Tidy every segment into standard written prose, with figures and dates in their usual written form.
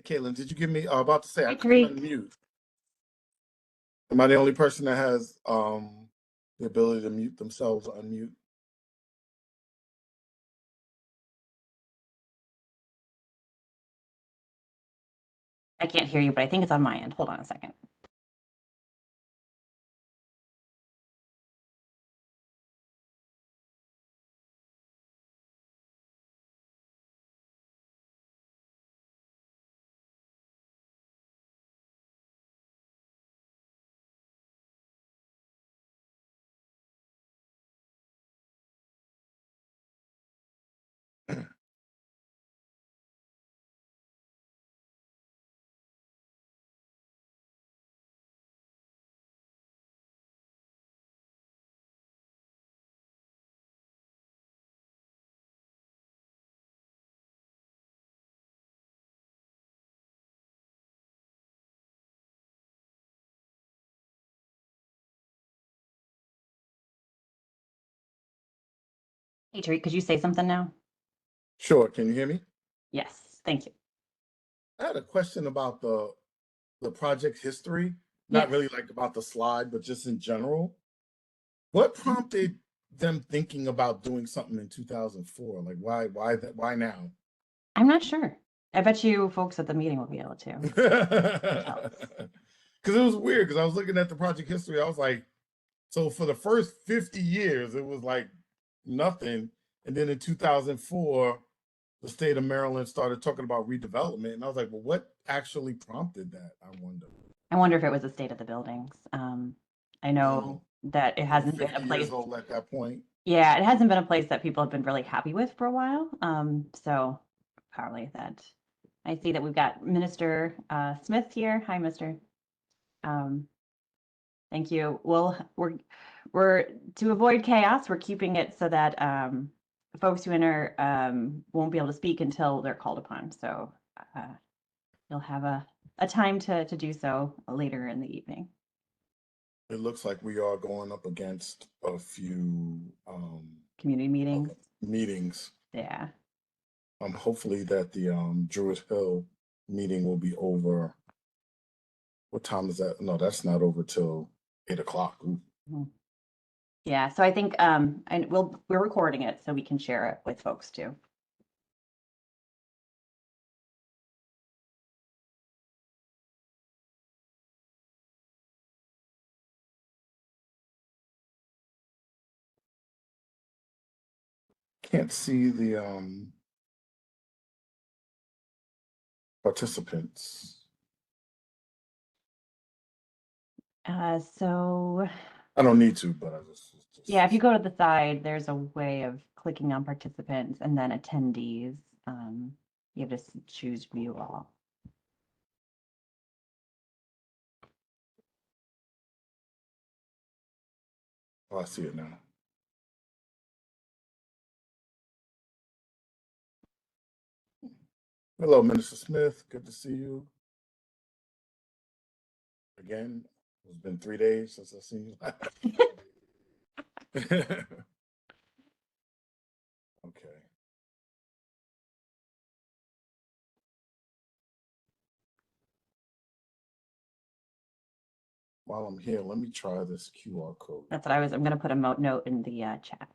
Caitlin, did you give me about to say I Hi, couldn't Tariq. unmute? Am I the only person that has the ability to mute themselves, unmute? I can't hear you, but I think it's on my end. Hold on a second. Hey, Tariq, could you say something now? Sure. Can you hear me? Yes, thank you. I had a question about the project history. Not really like about the slide, but just in general. What prompted them thinking about doing something in 2004? Like why now? I'm not sure. I bet you folks at the meeting will be able to. Because it was weird, because I was looking at the project history, I was like, so for the first 50 years, it was like nothing. And then in 2004, the state of Maryland started talking about redevelopment. And I was like, well, what actually prompted that? I wonder. I wonder if it was the state of the buildings. I know that it hasn't been a 50 place. years old at that point. Yeah, it hasn't been a place that people have been really happy with for a while. So probably that. I see that we've got Minister Smith here. Hi, Mister. Thank you. Well, we're to avoid chaos, we're keeping it so that folks who enter won't be able to speak until they're called upon. So you'll have a time to do so later in the evening. It looks like we are going up against a few Community meetings. Yeah. Hopefully that the Druid Hill meeting will be over. What time is that? No, that's not over till 8 o'clock. Mm-hmm. Yeah, so I think and we're recording it so we can share it with folks too. Can't see the participants. So I don't need to, but I just yeah, if you go to the side, there's a way of clicking on participants and then attendees. You have to choose view all. Oh, I see it now. Hello, Minister Smith. Good to see you. Again, it's been 3 days since I've seen you last. Okay. While I'm here, let me try this QR code. That's what I'm going to put a note in the chat.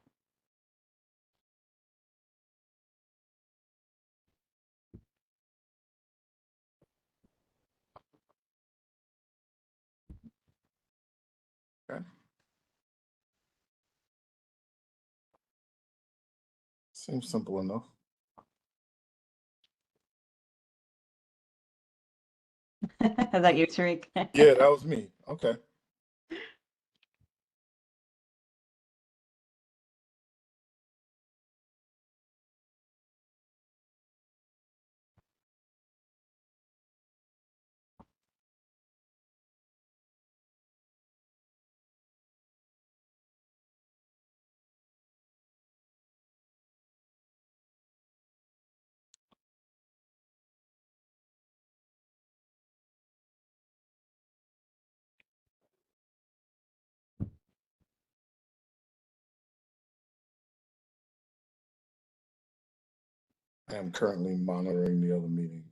Okay. Seems simple enough. Is that you, Tariq? Yeah, that was me. Okay. I am currently monitoring the other meeting.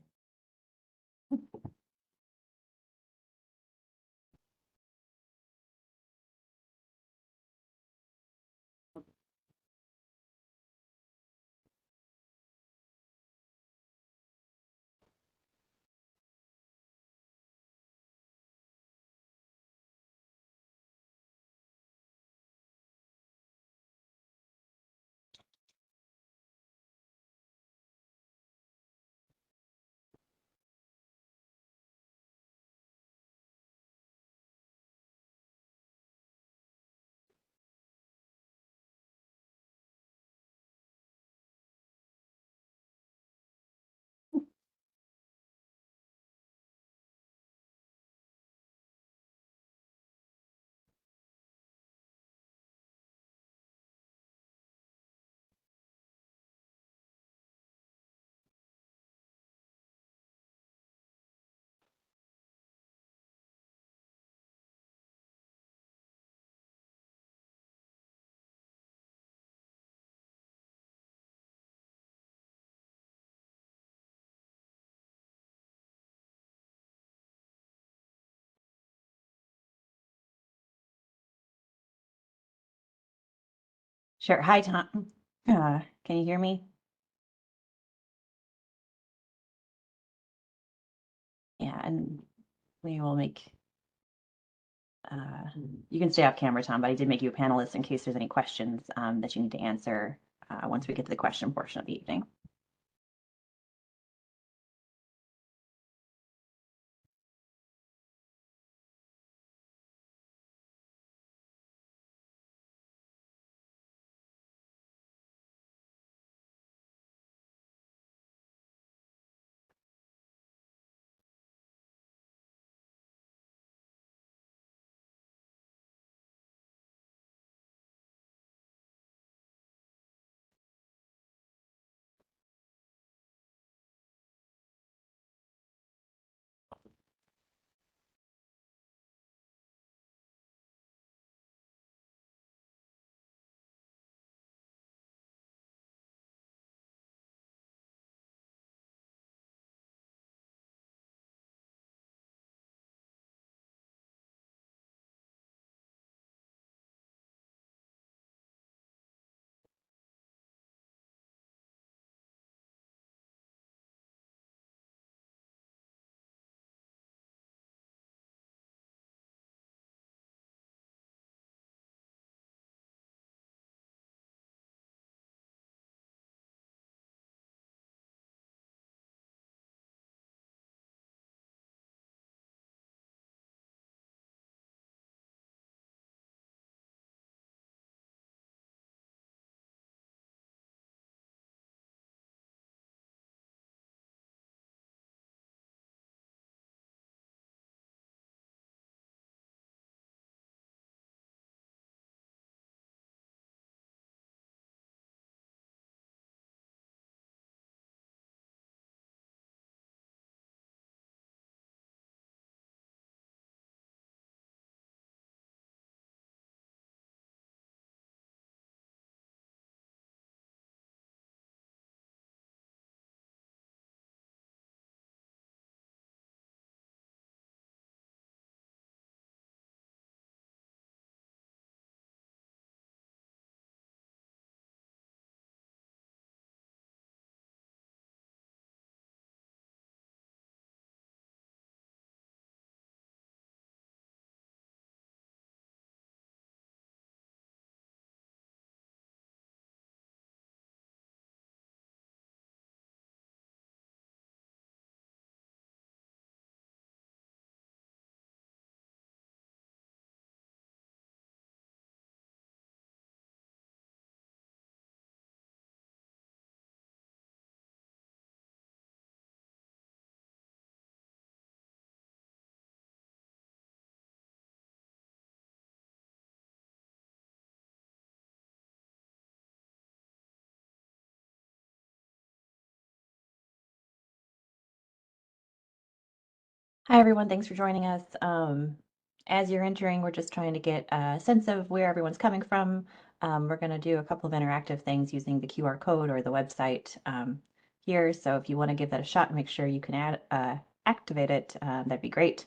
Sure. Hi, Tom. Can you hear me? Yeah, and we will make, you can stay off camera, Tom, but I did make you a panelist in case there's any questions that you need to answer once we get to the question portion of the evening. Hi, everyone. Thanks for joining us. As you're entering, we're just trying to get a sense of where everyone's coming from. We're going to do a couple of interactive things using the QR code or the website here. So if you want to give that a shot and make sure you can activate it, that'd be great.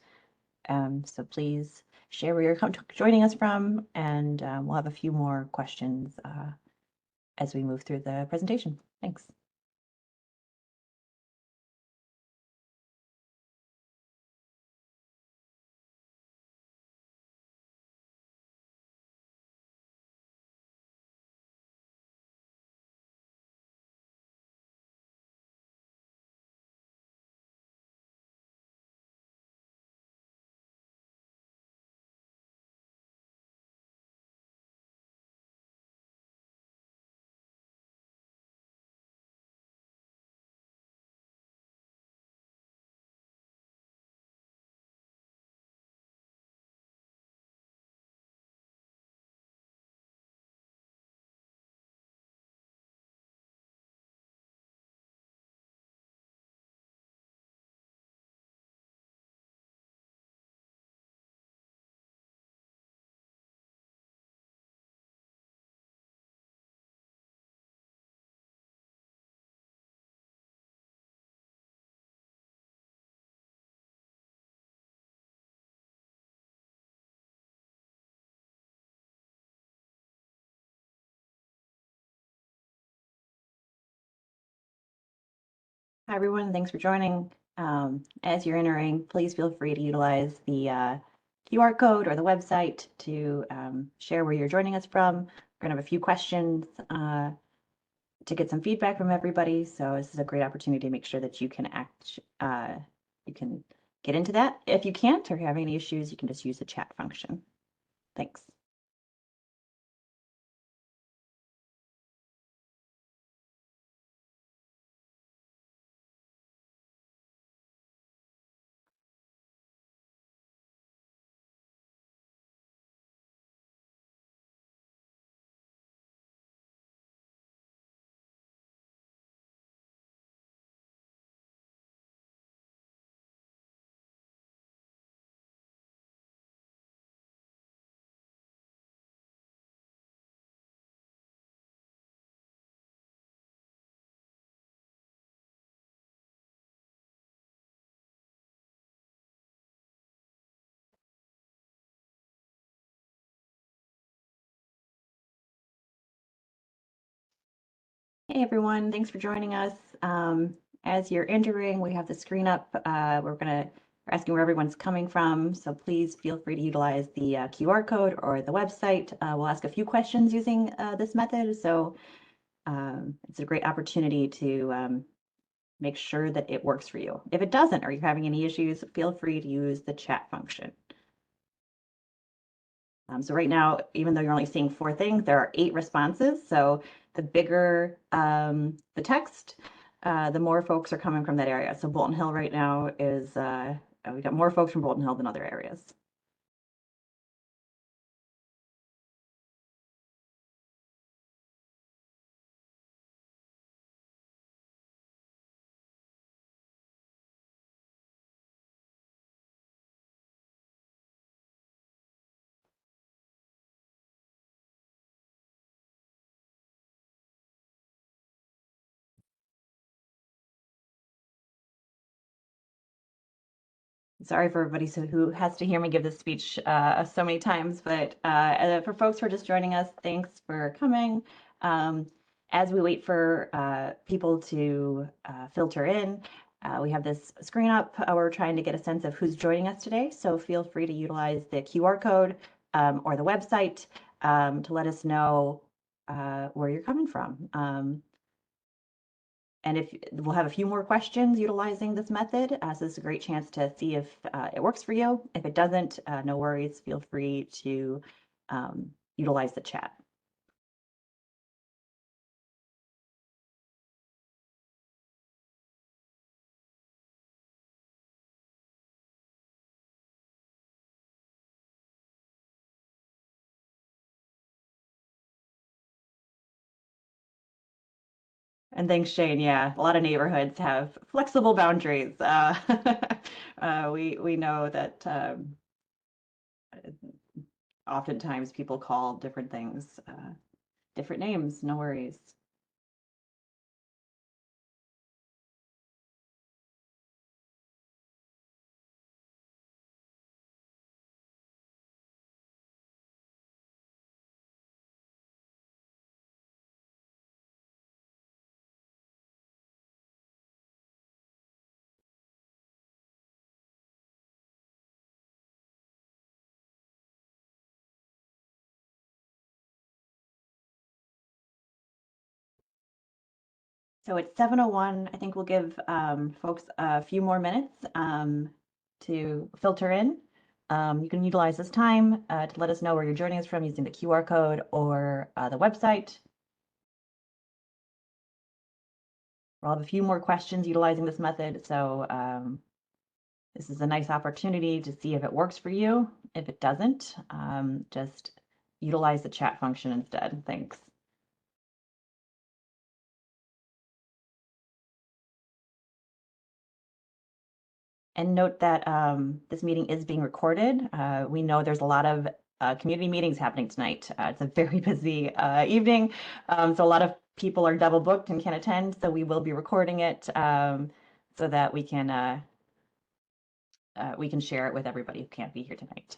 So please share where you're joining us from, and we'll have a few more questions as we move through the presentation. Thanks. Hi, everyone. Thanks for joining. As you're entering, please feel free to utilize the QR code or the website to share where you're joining us from. We're going to have a few questions to get some feedback from everybody. So this is a great opportunity to make sure that you can you can get into that. If you can't or you're having any issues, you can just use the chat function. Thanks. Hey everyone, thanks for joining us. As you're entering, we have the screen up. We're asking where everyone's coming from, so please feel free to utilize the QR code or the website. We'll ask a few questions using this method, so it's a great opportunity to make sure that it works for you. If it doesn't, or you're having any issues, feel free to use the chat function. So right now, even though you're only seeing 4 things, there are 8 responses. So the bigger the text, the more folks are coming from that area. So Bolton Hill right now is, we got more folks from Bolton Hill than other areas. Sorry for everybody who has to hear me give this speech so many times, but for folks who are just joining us, thanks for coming. As we wait for people to filter in, we have this screen up. We're trying to get a sense of who's joining us today, so feel free to utilize the QR code or the website to let us know where you're coming from. And if we'll have a few more questions utilizing this method, so this is a great chance to see if it works for you. If it doesn't, no worries. Feel free to utilize the chat. And thanks, Shane. Yeah, a lot of neighborhoods have flexible boundaries. We know that oftentimes people call different things different names. No worries. So it's 7:01. I think we'll give folks a few more minutes to filter in. You can utilize this time to let us know where you're joining us from using the QR code or the website. We'll have a few more questions utilizing this method. So this is a nice opportunity to see if it works for you. If it doesn't, just utilize the chat function instead. Thanks. And note that this meeting is being recorded. We know there's a lot of community meetings happening tonight. It's a very busy evening, so a lot of people are double booked and can't attend. So we will be recording it so that we can share it with everybody who can't be here tonight.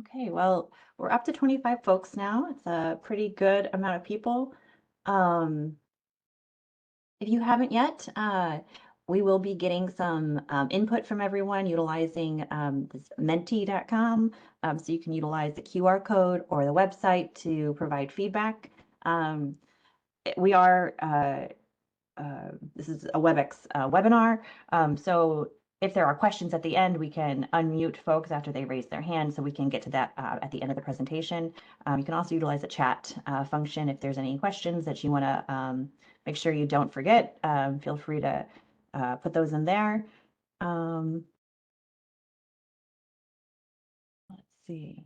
Okay, well, we're up to 25 folks now. It's a pretty good amount of people. Um, if you haven't yet, we will be getting some input from everyone utilizing this menti.com. So you can utilize the QR code or the website to provide feedback. Um, we are this is a WebEx webinar. So if there are questions at the end, we can unmute folks after they raise their hand so we can get to that at the end of the presentation. You can also utilize the chat function if there's any questions that you want to make sure you don't forget. Feel free to put those in there. Let's see.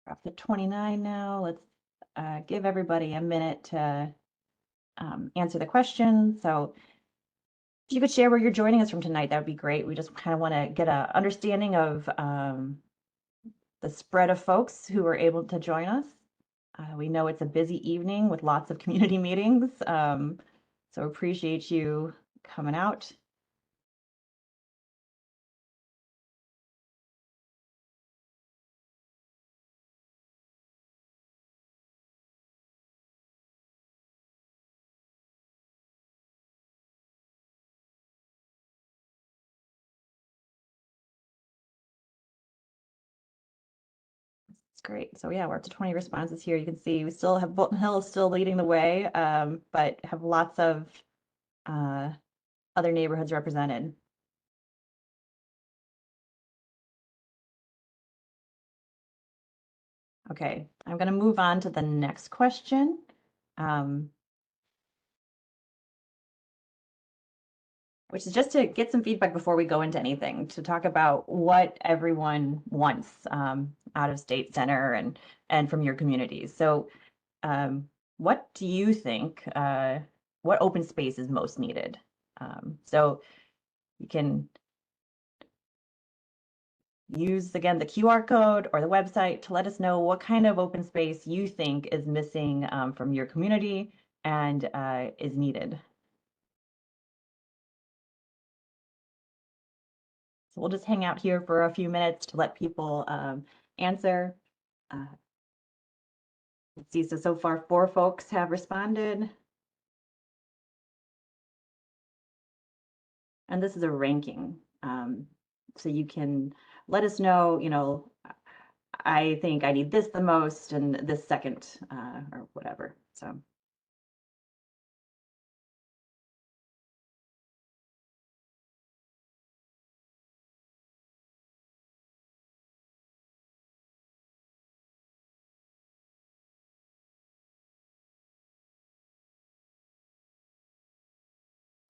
We're up to 29 now. Let's give everybody a minute to answer the question. So if you could share where you're joining us from tonight, that would be great. We just kind of want to get a understanding of the spread of folks who are able to join us. We know it's a busy evening with lots of community meetings, so appreciate you coming out. It's great. So yeah, we're up to 20 responses here. You can see we still have Bolton Hill still leading the way, but have lots of other neighborhoods represented. Okay, I'm going to move on to the next question. Which is just to get some feedback before we go into anything, to talk about what everyone wants out of State Center and from your communities. So what do you think, what open space is most needed? So you can use, again, the QR code or the website to let us know what kind of open space you think is missing from your community and is needed. So we'll just hang out here for a few minutes to let people answer. Let's see, so far 4 folks have responded. And this is a ranking. So you can let us know, I think I need this the most and this second or whatever. So.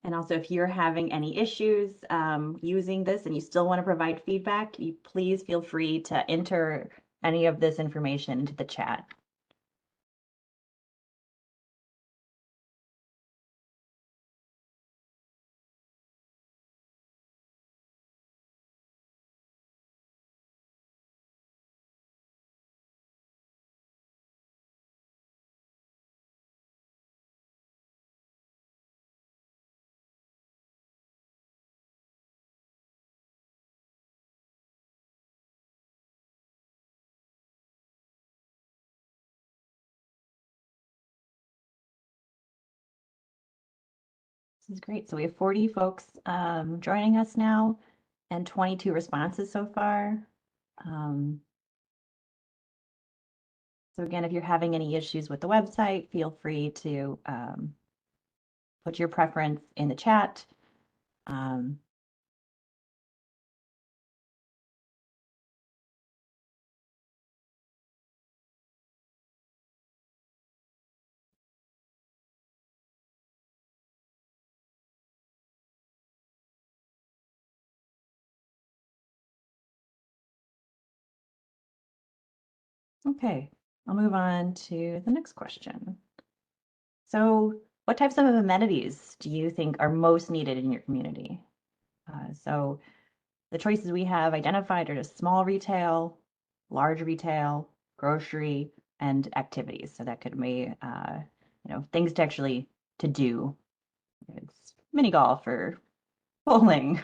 And also, if you're having any issues using this and you still want to provide feedback, you please feel free to enter any of this information into the chat. This is great. So we have 40 folks joining us now and 22 responses so far. So again, if you're having any issues with the website, feel free to put your preference in the chat. Okay, I'll move on to the next question. So what types of amenities do you think are most needed in your community? So the choices we have identified are just small retail, large retail, grocery, and activities. So that could be, things to actually to do. It's mini golf or bowling.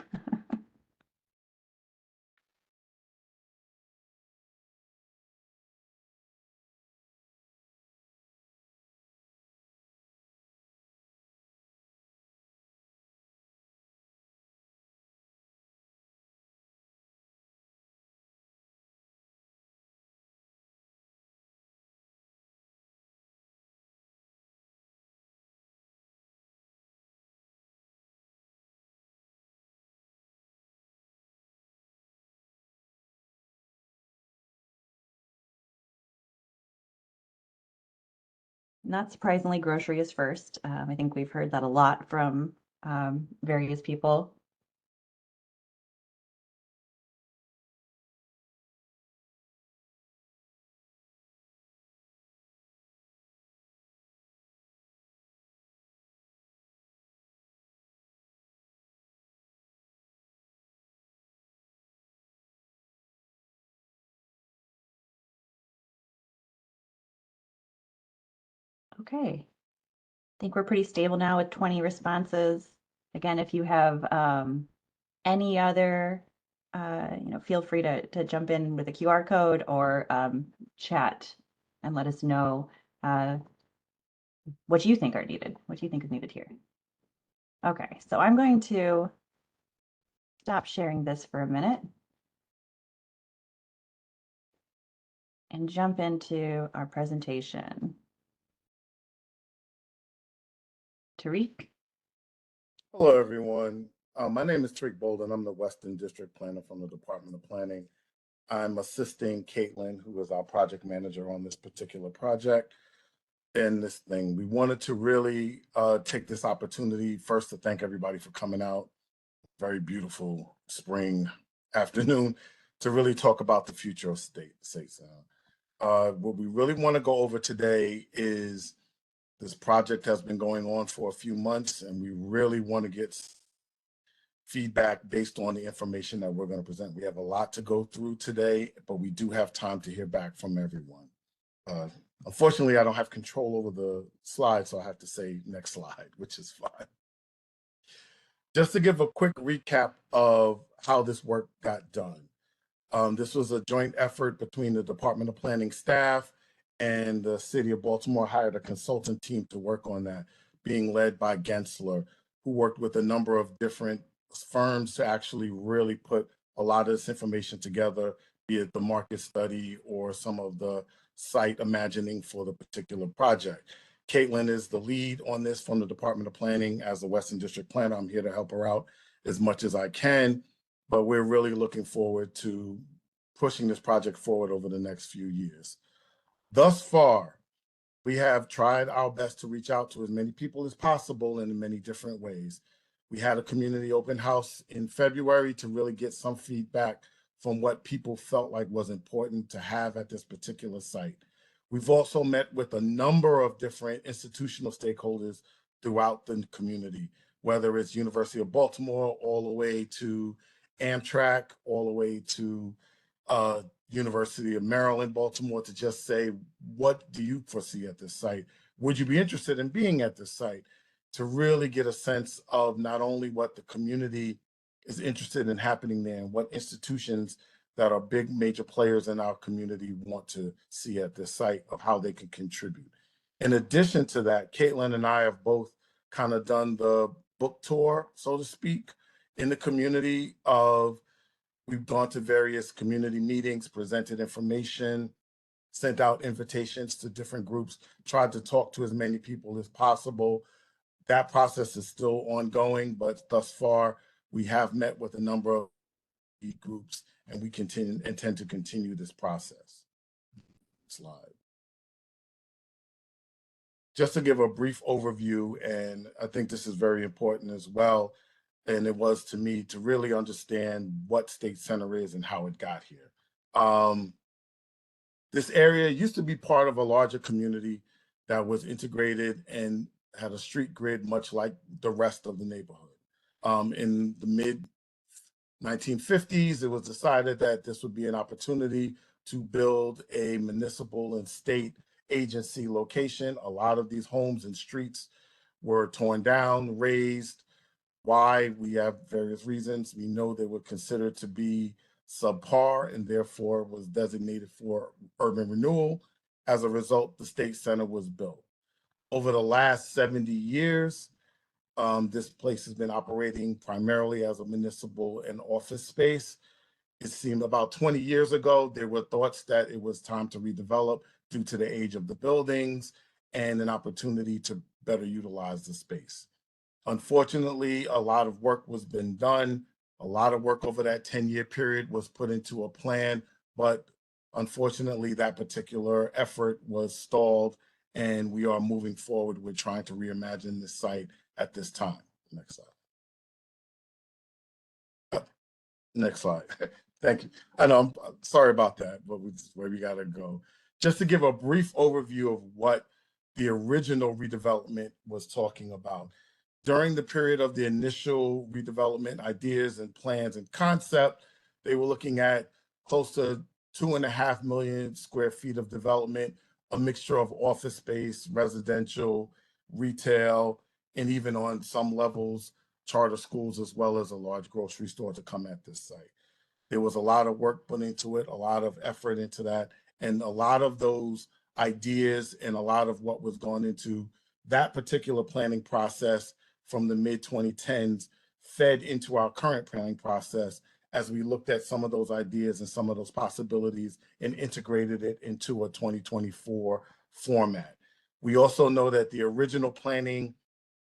not surprisingly, grocery is first. I think we've heard that a lot from various people. Okay. I think we're pretty stable now with 20 responses. Again, if you have any other, feel free to jump in with a QR code or chat and let us know what you think are needed, what you think is needed here. Okay, so I'm going to stop sharing this for a minute and jump into our presentation. Tariq? Hello, everyone. My name is Tariq Bolden. I'm the Western District Planner from the Department of Planning. I'm assisting Caitlin, who is our project manager on this particular project. And this thing, we wanted to really take this opportunity first to thank everybody for coming out. Very beautiful spring afternoon to really talk about the future of State Sound. What we really want to go over today is this project has been going on for a few months, and we really want to get feedback based on the information that we're going to present. We have a lot to go through today, but we do have time to hear back from everyone. Unfortunately, I don't have control over the slides, so I have to say next slide, which is fine. Just to give a quick recap of how this work got done. This was a joint effort between the Department of Planning staff and the City of Baltimore hired a consultant team to work on that, being led by Gensler, who worked with a number of different firms to actually really put a lot of this information together, be it the market study or some of the site imagining for the particular project. Caitlin is the lead on this from the Department of Planning. As the Western District Planner, I'm here to help her out as much as I can, but we're really looking forward to pushing this project forward over the next few years. Thus far, we have tried our best to reach out to as many people as possible in many different ways. We had a community open house in February to really get some feedback from what people felt like was important to have at this particular site. We've also met with a number of different institutional stakeholders throughout the community, whether it's University of Baltimore, all the way to Amtrak, all the way to University of Maryland, Baltimore, to just say, what do you foresee at this site? Would you be interested in being at this site? To really get a sense of not only what the community is interested in happening there and what institutions that are big major players in our community want to see at this site of how they can contribute. In addition to that, Caitlin and I have both kind of done the book tour, so to speak, in the community of, we've gone to various community meetings, presented information, sent out invitations to different groups, tried to talk to as many people as possible. That process is still ongoing, but thus far, we have met with a number of groups, and we intend to continue this process. Slide. Just to give a brief overview, and I think this is very important as well, and it was to me to really understand what State Center is and how it got here. This area used to be part of a larger community that was integrated and had a street grid much like the rest of the neighborhood. In the mid 1950s, it was decided that this would be an opportunity to build a municipal and state agency location. A lot of these homes and streets were torn down, razed. Why? We have various reasons. We know they were considered to be subpar and therefore was designated for urban renewal. As a result, the State Center was built. Over the last 70 years, this place has been operating primarily as a municipal and office space. It seemed about 20 years ago, there were thoughts that it was time to redevelop due to the age of the buildings and an opportunity to better utilize the space. Unfortunately, a lot of work was been done. A lot of work over that 10-year period was put into a plan, but unfortunately, that particular effort was stalled and we are moving forward with trying to reimagine this site at this time. Next slide. Next slide. Thank you. I know, I'm sorry about that, but this is where we gotta go. Just to give a brief overview of what the original redevelopment was talking about. During the period of the initial redevelopment ideas and plans and concept, they were looking at close to 2.5 million square feet of development, a mixture of office space, residential, retail, and even on some levels, charter schools, as well as a large grocery store to come at this site. There was a lot of work put into it, a lot of effort into that, and a lot of those ideas and a lot of what was gone into that particular planning process from the mid 2010s fed into our current planning process as we looked at some of those ideas and some of those possibilities and integrated it into a 2024 format. We also know that the original planning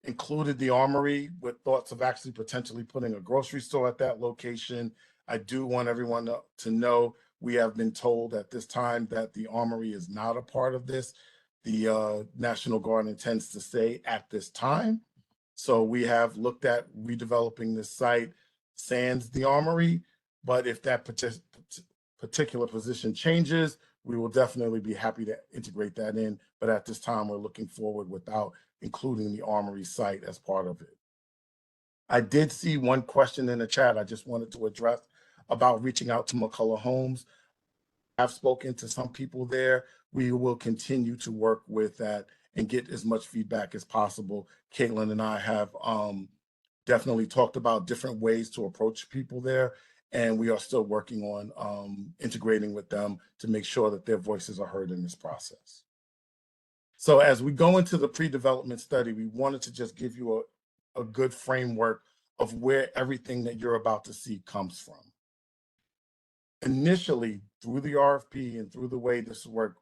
included the Armory with thoughts of actually potentially putting a grocery store at that location. I do want everyone to know we have been told at this time that the Armory is not a part of this. The National Guard intends to stay at this time. So we have looked at redeveloping this site sans the Armory, but if that particular position changes, we will definitely be happy to integrate that in. But at this time, we're looking forward without including the Armory site as part of it. I did see one question in the chat I just wanted to address about reaching out to McCullough Homes. I've spoken to some people there. We will continue to work with that and get as much feedback as possible. Caitlin and I have definitely talked about different ways to approach people there, and we are still working on integrating with them to make sure that their voices are heard in this process. So as we go into the pre-development study, we wanted to just give you a good framework of where everything that you're about to see comes from. Initially, through the RFP and through the way this worked,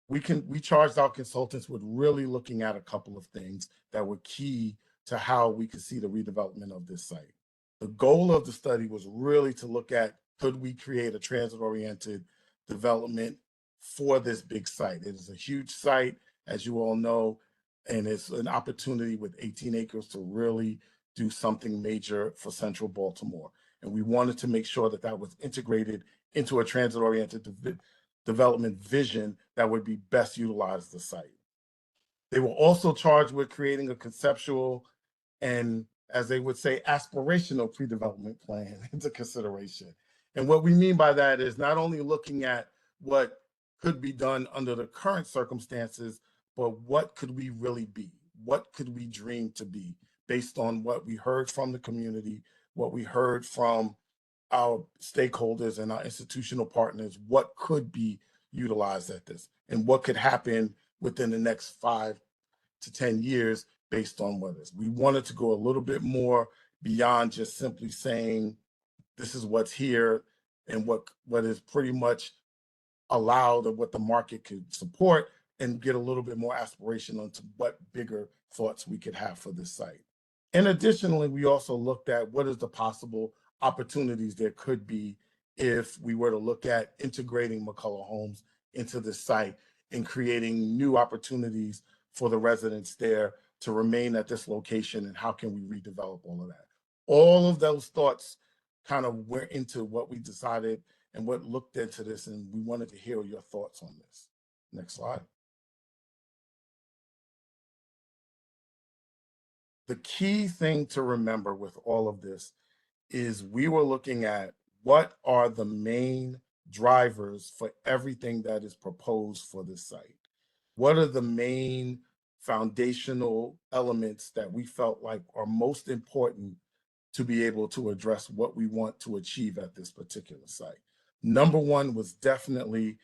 we charged our consultants with really looking at a couple of things that were key to how we could see the redevelopment of this site. The goal of the study was really to look at, could we create a transit-oriented development for this big site? It is a huge site, as you all know, and it's an opportunity with 18 acres to really do something major for Central Baltimore. And we wanted to make sure that that was integrated into a transit-oriented development vision that would be best utilize the site. They were also charged with creating a conceptual and, as they would say, aspirational pre-development plan into consideration. And what we mean by that is not only looking at what could be done under the current circumstances, but what could we really be? What could we dream to be based on what we heard from the community, what we heard from our stakeholders and our institutional partners, what could be utilized at this and what could happen within the next 5 to 10 years based on what is. We wanted to go a little bit more beyond just simply saying, this is what's here and what is pretty much allowed or what the market could support, and get a little bit more aspirational into what bigger thoughts we could have for this site. And additionally, we also looked at what is the possible opportunities there could be if we were to look at integrating McCullough Homes into this site and creating new opportunities for the residents there to remain at this location, and how can we redevelop all of that. All of those thoughts kind of went into what we decided and what looked into this, and we wanted to hear your thoughts on this. Next slide. The key thing to remember with all of this is we were looking at what are the main drivers for everything that is proposed for this site. What are the main foundational elements that we felt like are most important to be able to address what we want to achieve at this particular site? Number one was definitely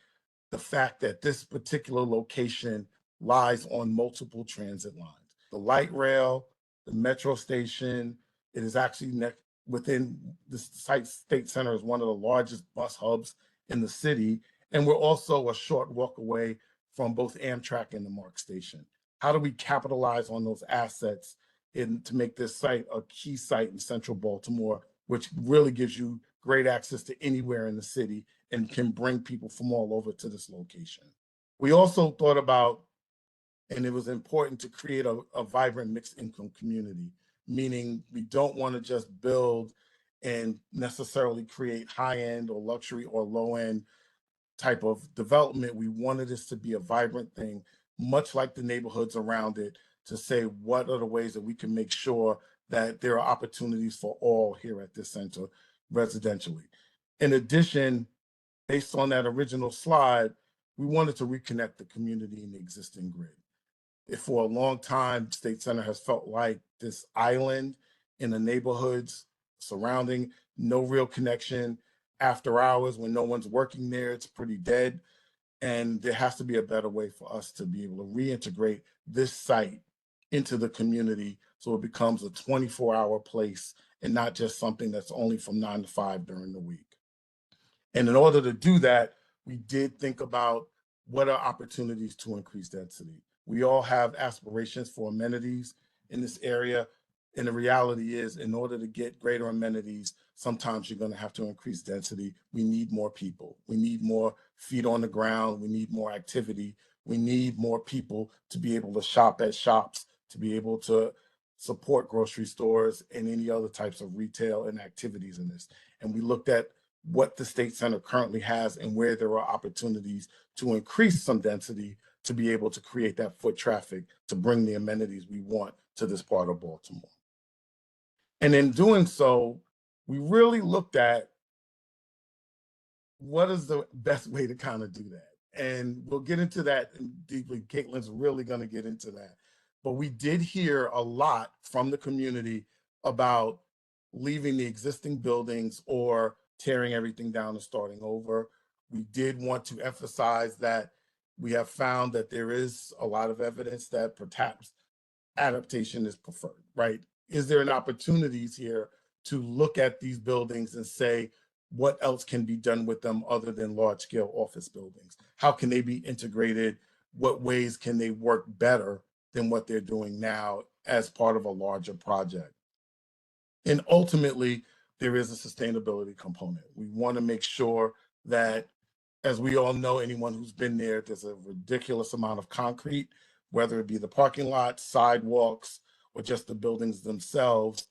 the fact that this particular location lies on multiple transit lines. The light rail, the metro station, it is actually within the site. State Center is one of the largest bus hubs in the city. And we're also a short walk away from both Amtrak and the MARC station. How do we capitalize on those assets to make this site a key site in Central Baltimore, which really gives you great access to anywhere in the city and can bring people from all over to this location? We also thought about And it was important to create a vibrant mixed income community, meaning we don't want to just build and necessarily create high end or luxury or low end type of development. We wanted this to be a vibrant thing, much like the neighborhoods around it, to say what are the ways that we can make sure that there are opportunities for all here at this center residentially. In addition, based on that original slide, we wanted to reconnect the community in the existing grid. If for a long time, State Center has felt like this island in the neighborhoods surrounding, no real connection. After hours, when no one's working there, it's pretty dead. And there has to be a better way for us to be able to reintegrate this site into the community so it becomes a 24-hour place and not just something that's only from 9 to 5 during the week. And in order to do that, we did think about what are opportunities to increase density. We all have aspirations for amenities in this area. And the reality is, in order to get greater amenities, sometimes you're going to have to increase density. We need more people. We need more feet on the ground. We need more activity. We need more people to be able to shop at shops, to be able to support grocery stores and any other types of retail and activities in this. And we looked at what the State Center currently has and where there are opportunities to increase some density to be able to create that foot traffic to bring the amenities we want to this part of Baltimore. And in doing so, we really looked at what is the best way to kind of do that. And we'll get into that deeply. Caitlin's really going to get into that. But we did hear a lot from the community about leaving the existing buildings or tearing everything down and starting over. We did want to emphasize that we have found that there is a lot of evidence that perhaps adaptation is preferred, right? Is there an opportunities here to look at these buildings and say, what else can be done with them other than large scale office buildings? How can they be integrated? What ways can they work better than what they're doing now as part of a larger project? And ultimately, there is a sustainability component. We want to make sure that, as we all know, anyone who's been there, there's a ridiculous amount of concrete, whether it be the parking lot, sidewalks, or just the buildings themselves.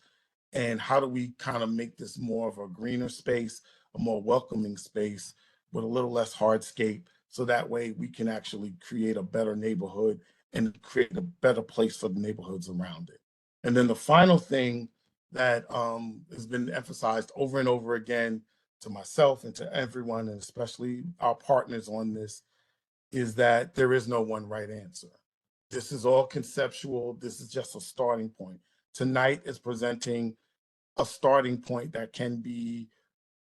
And how do we kind of make this more of a greener space, a more welcoming space with a little less hardscape, so that way we can actually create a better neighborhood and create a better place for the neighborhoods around it. And then the final thing that has been emphasized over and over again to myself and to everyone, and especially our partners on this, is that there is no one right answer. This is all conceptual. This is just a starting point. Tonight is presenting a starting point that can be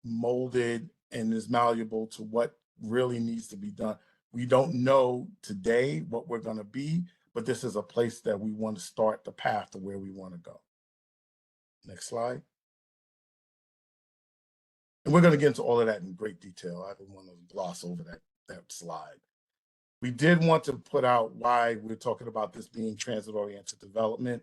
molded and is malleable to what really needs to be done. We don't know today what we're going to be, but this is a place that we want to start the path to where we want to go. Next slide. And we're going to get into all of that in great detail. I don't want to gloss over that slide. We did want to put out why we're talking about this being transit-oriented development.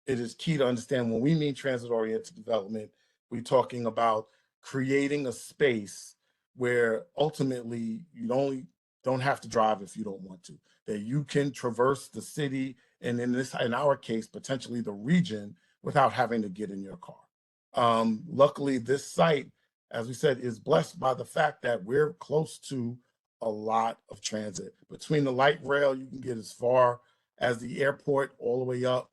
It is key to understand when we mean transit-oriented development, we're talking about creating a space where ultimately you don't have to drive if you don't want to, that you can traverse the city, and in our case, potentially the region, without having to get in your car. Luckily, this site, as we said, is blessed by the fact that we're close to a lot of transit. Between the light rail, you can get as far as the airport all the way up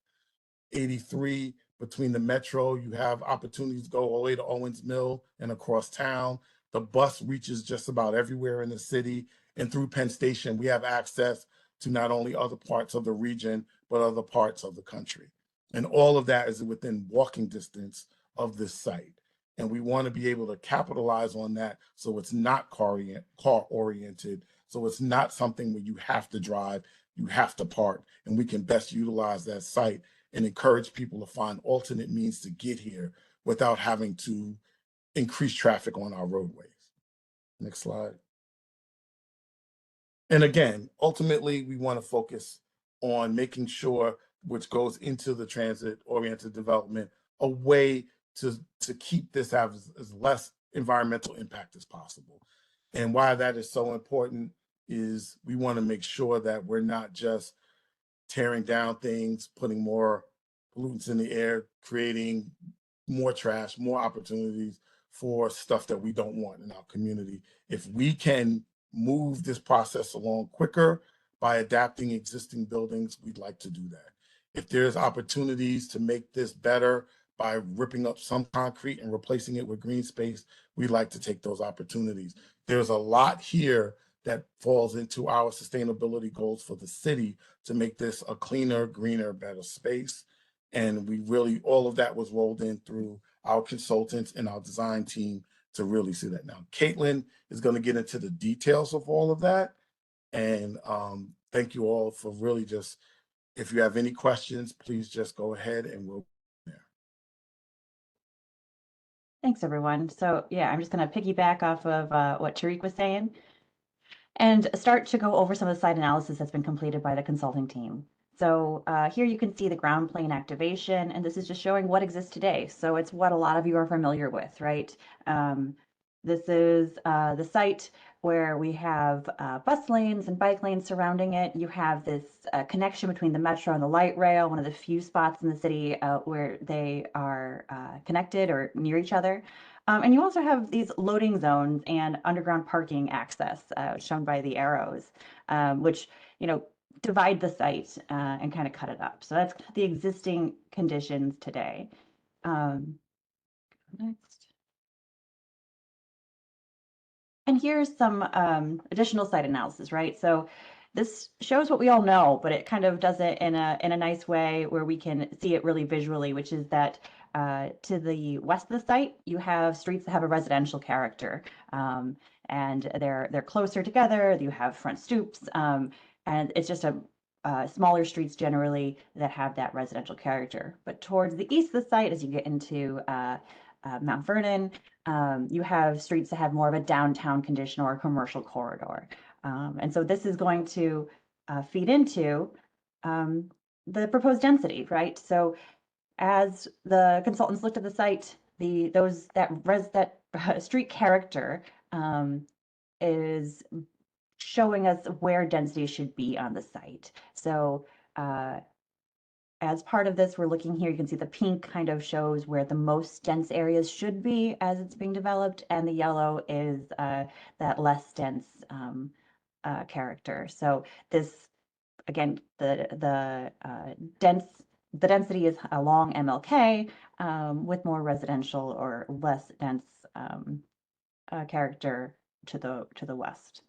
83. Between the metro, you have opportunities to go all the way to Owens Mill and across town. The bus reaches just about everywhere in the city. And through Penn Station, we have access to not only other parts of the region, but other parts of the country. And all of that is within walking distance of this site. And we want to be able to capitalize on that so it's not car oriented. So it's not something where you have to drive, you have to park, and we can best utilize that site and encourage people to find alternate means to get here without having to increase traffic on our roadways. Next slide. And again, ultimately, we want to focus on making sure, which goes into the transit-oriented development, a way to keep this as less environmental impact as possible. And why that is so important is we want to make sure that we're not just tearing down things, putting more pollutants in the air, creating more trash, more opportunities for stuff that we don't want in our community. If we can move this process along quicker by adapting existing buildings, we'd like to do that. If there's opportunities to make this better by ripping up some concrete and replacing it with green space, we'd like to take those opportunities. There's a lot here that falls into our sustainability goals for the city to make this a cleaner, greener, better space. And we really, all of that was rolled in through our consultants and our design team to really see that. Now, Caitlin is going to get into the details of all of that. And thank you all for really just, if you have any questions, please just go ahead and we'll. Thanks, everyone. So yeah, I'm just going to piggyback off of what Tariq was saying and start to go over some of the site analysis that's been completed by the consulting team. So here you can see the ground plane activation, and this is just showing what exists today. So it's what a lot of you are familiar with, right? This is the site where we have bus lanes and bike lanes surrounding it. You have this connection between the metro and the light rail, one of the few spots in the city where they are connected or near each other. And you also have these loading zones and underground parking access shown by the arrows, which, divide the site and kind of cut it up. So that's the existing conditions today. Next. And here's some additional site analysis, right? So this shows what we all know, but it kind of does it in a nice way where we can see it really visually, which is that to the west of the site, you have streets that have a residential character, and they're closer together. You have front stoops, and it's just a smaller streets generally that have that residential character. But towards the east of the site, as you get into Mount Vernon, you have streets that have more of a downtown condition or a commercial corridor. And so this is going to feed into the proposed density, right? So as the consultants looked at the site, that street character is showing us where density should be on the site. So as part of this, we're looking here, you can see the pink kind of shows where the most dense areas should be as it's being developed, and the yellow is that less dense character. So this, again, the density is along MLK with more residential or less dense character to the west.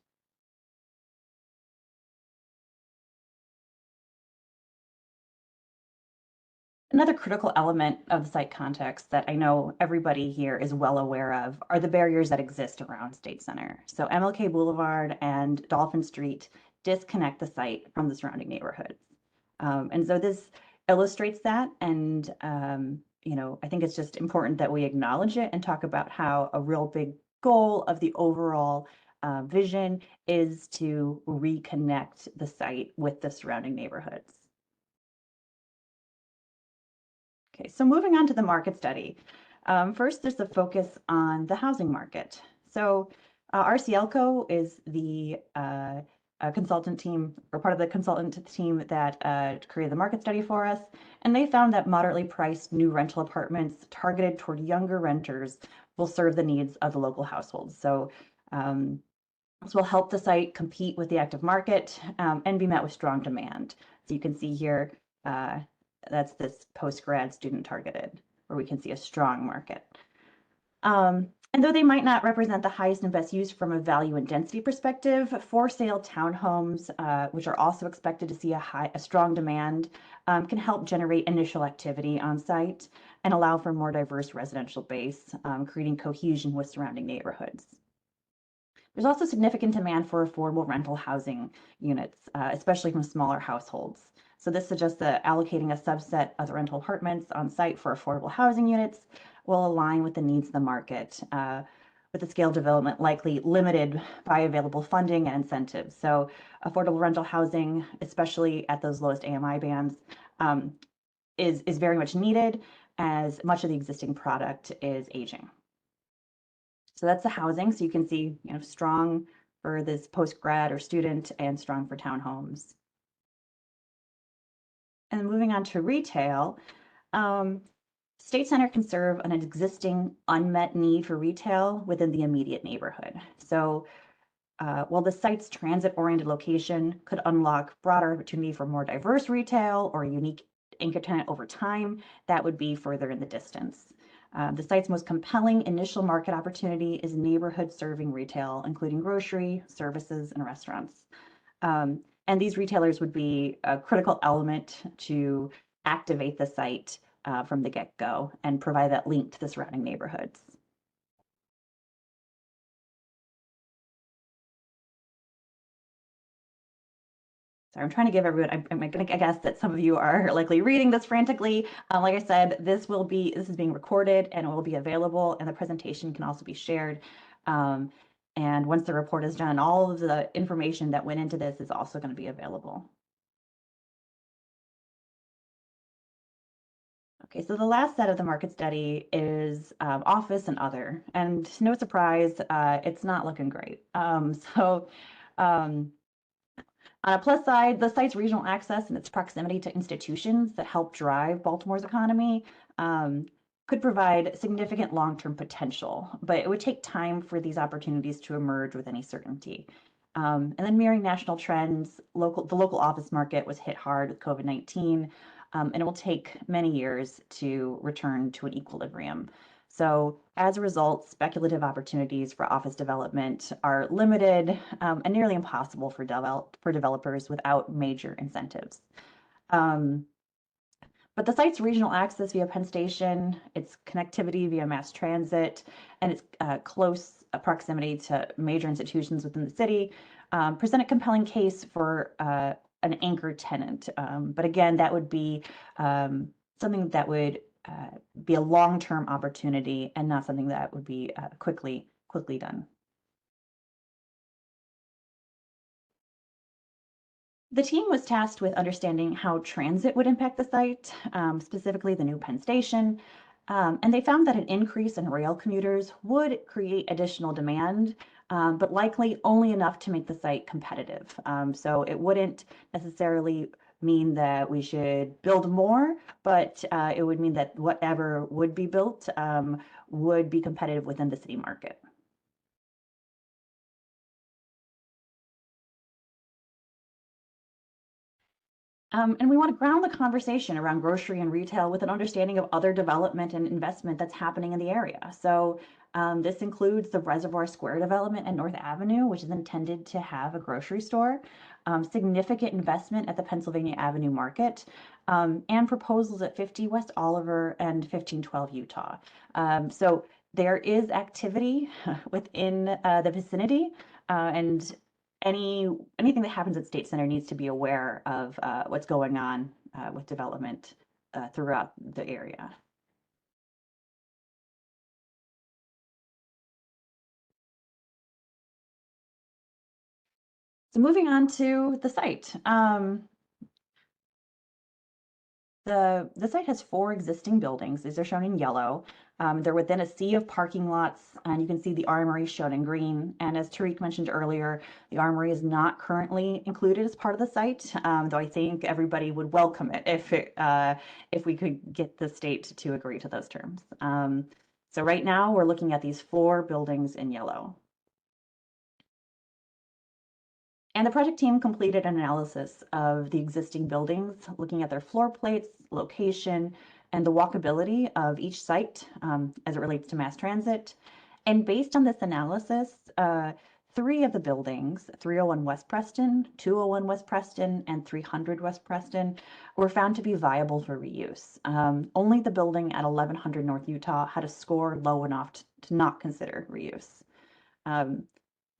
Another critical element of the site context that I know everybody here is well aware of are the barriers that exist around State Center. So MLK Boulevard and Dolphin Street disconnect the site from the surrounding neighborhoods. And so this illustrates that. And, I think it's just important that we acknowledge it and talk about how a real big goal of the overall vision is to reconnect the site with the surrounding neighborhoods. Okay, so moving on to the market study. First, there's a focus on the housing market. So RCLCO is the consultant team, or part of the consultant team that created the market study for us. And they found that moderately priced new rental apartments targeted toward younger renters will serve the needs of the local households. So this will help the site compete with the active market and be met with strong demand. So you can see here, that's this post-grad student targeted, where we can see a strong market. And though they might not represent the highest and best use from a value and density perspective, for sale townhomes, which are also expected to see a strong demand, can help generate initial activity on site and allow for a more diverse residential base, creating cohesion with surrounding neighborhoods. There's also significant demand for affordable rental housing units, especially from smaller households. So this suggests that allocating a subset of the rental apartments on site for affordable housing units will align with the needs of the market, with the scale of development likely limited by available funding and incentives. So affordable rental housing, especially at those lowest AMI bands, is very much needed as much of the existing product is aging. So that's the housing. So you can see, strong for this post-grad or student and strong for townhomes. And moving on to retail, State Center can serve an existing unmet need for retail within the immediate neighborhood. So while the site's transit-oriented location could unlock broader opportunity for more diverse retail or a unique anchor tenant over time, that would be further in the distance. The site's most compelling initial market opportunity is neighborhood serving retail, including grocery, services, and restaurants. And these retailers would be a critical element to activate the site from the get-go and provide that link to the surrounding neighborhoods. So I'm trying to give everyone, I'm going to guess that some of you are likely reading this frantically. Like I said, this is being recorded and it will be available, and the presentation can also be shared. And once the report is done, all of the information that went into this is also going to be available. Okay, so the last set of the market study is office and other, and no surprise, it's not looking great. On a plus side, the site's regional access and its proximity to institutions that help drive Baltimore's economy could provide significant long-term potential, but it would take time for these opportunities to emerge with any certainty. And then mirroring national trends, the local office market was hit hard with COVID-19, and it will take many years to return to an equilibrium. So as a result, speculative opportunities for office development are limited and nearly impossible for developers without major incentives. But the site's regional access via Penn Station, its connectivity via mass transit, and its close proximity to major institutions within the city present a compelling case for an anchor tenant. But again, that would be something that would be a long-term opportunity and not something that would be quickly done. The team was tasked with understanding how transit would impact the site, specifically the new Penn Station, and they found that an increase in rail commuters would create additional demand, but likely only enough to make the site competitive. So it wouldn't necessarily mean that we should build more, but it would mean that whatever would be built would be competitive within the city market. And we want to ground the conversation around grocery and retail with an understanding of other development and investment that's happening in the area. So this includes the Reservoir Square development at North Avenue, which is intended to have a grocery store, significant investment at the Pennsylvania Avenue Market, and proposals at 50 West Oliver and 1512 Utah. So there is activity within the vicinity, and anything that happens at State Center needs to be aware of what's going on with development throughout the area. So moving on to the site. The site has 4 existing buildings. These are shown in yellow. They're within a sea of parking lots, and you can see the Armory shown in green. And as Tariq mentioned earlier, the Armory is not currently included as part of the site, though I think everybody would welcome it if we could get the state to agree to those terms. So right now we're looking at these 4 buildings in yellow. And the project team completed an analysis of the existing buildings, looking at their floor plates, location, and the walkability of each site as it relates to mass transit. And based on this analysis, 3 of the buildings, 301 West Preston, 201 West Preston, and 300 West Preston, were found to be viable for reuse. Only the building at 1100 North Utah had a score low enough to not consider reuse.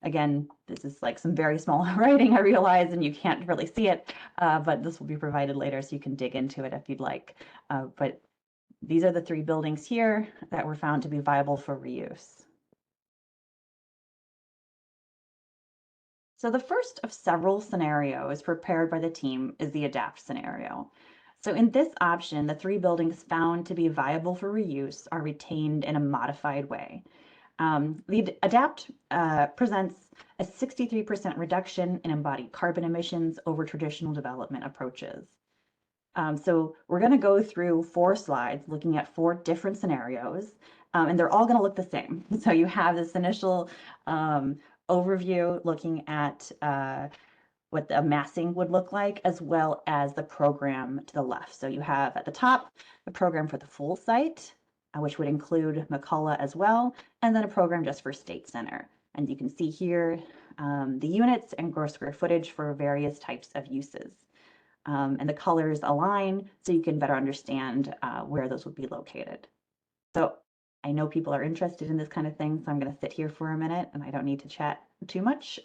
Again, this is like some very small writing, I realize, and you can't really see it, but this will be provided later so you can dig into it if you'd like. But these are the 3 buildings here that were found to be viable for reuse. So the first of several scenarios prepared by the team is the ADAPT scenario. So in this option, the 3 buildings found to be viable for reuse are retained in a modified way. The ADAPT presents a 63% reduction in embodied carbon emissions over traditional development approaches. So we're going to go through 4 slides looking at 4 different scenarios, and they're all going to look the same. So you have this initial overview looking at what the massing would look like, as well as the program to the left. So you have at the top the program for the full site, which would include McCullough as well, and then a program just for State Center. And you can see here the units and gross square footage for various types of uses. And the colors align so you can better understand where those would be located. So I know people are interested in this kind of thing, so I'm going to sit here for a minute and I don't need to chat too much.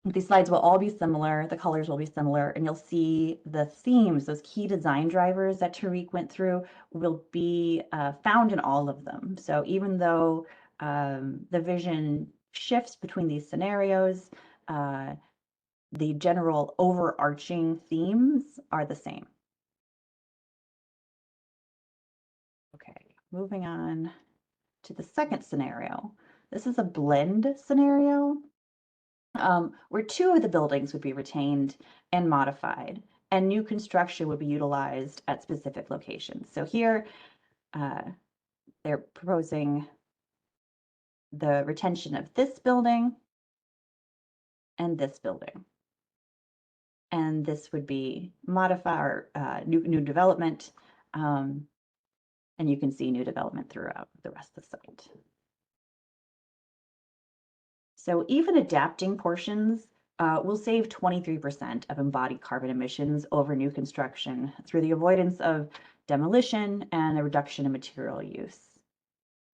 These slides will all be similar, the colors will be similar, and you'll see the themes, those key design drivers that Tariq went through will be found in all of them. So even though the vision shifts between these scenarios, the general overarching themes are the same. Okay, moving on to the second scenario. This is a blend scenario where 2 of the buildings would be retained and modified, and new construction would be utilized at specific locations. So here, they're proposing the retention of this building and this building. And this would be modify or new development. And you can see new development throughout the rest of the site. So even adapting portions will save 23% of embodied carbon emissions over new construction through the avoidance of demolition and a reduction in material use.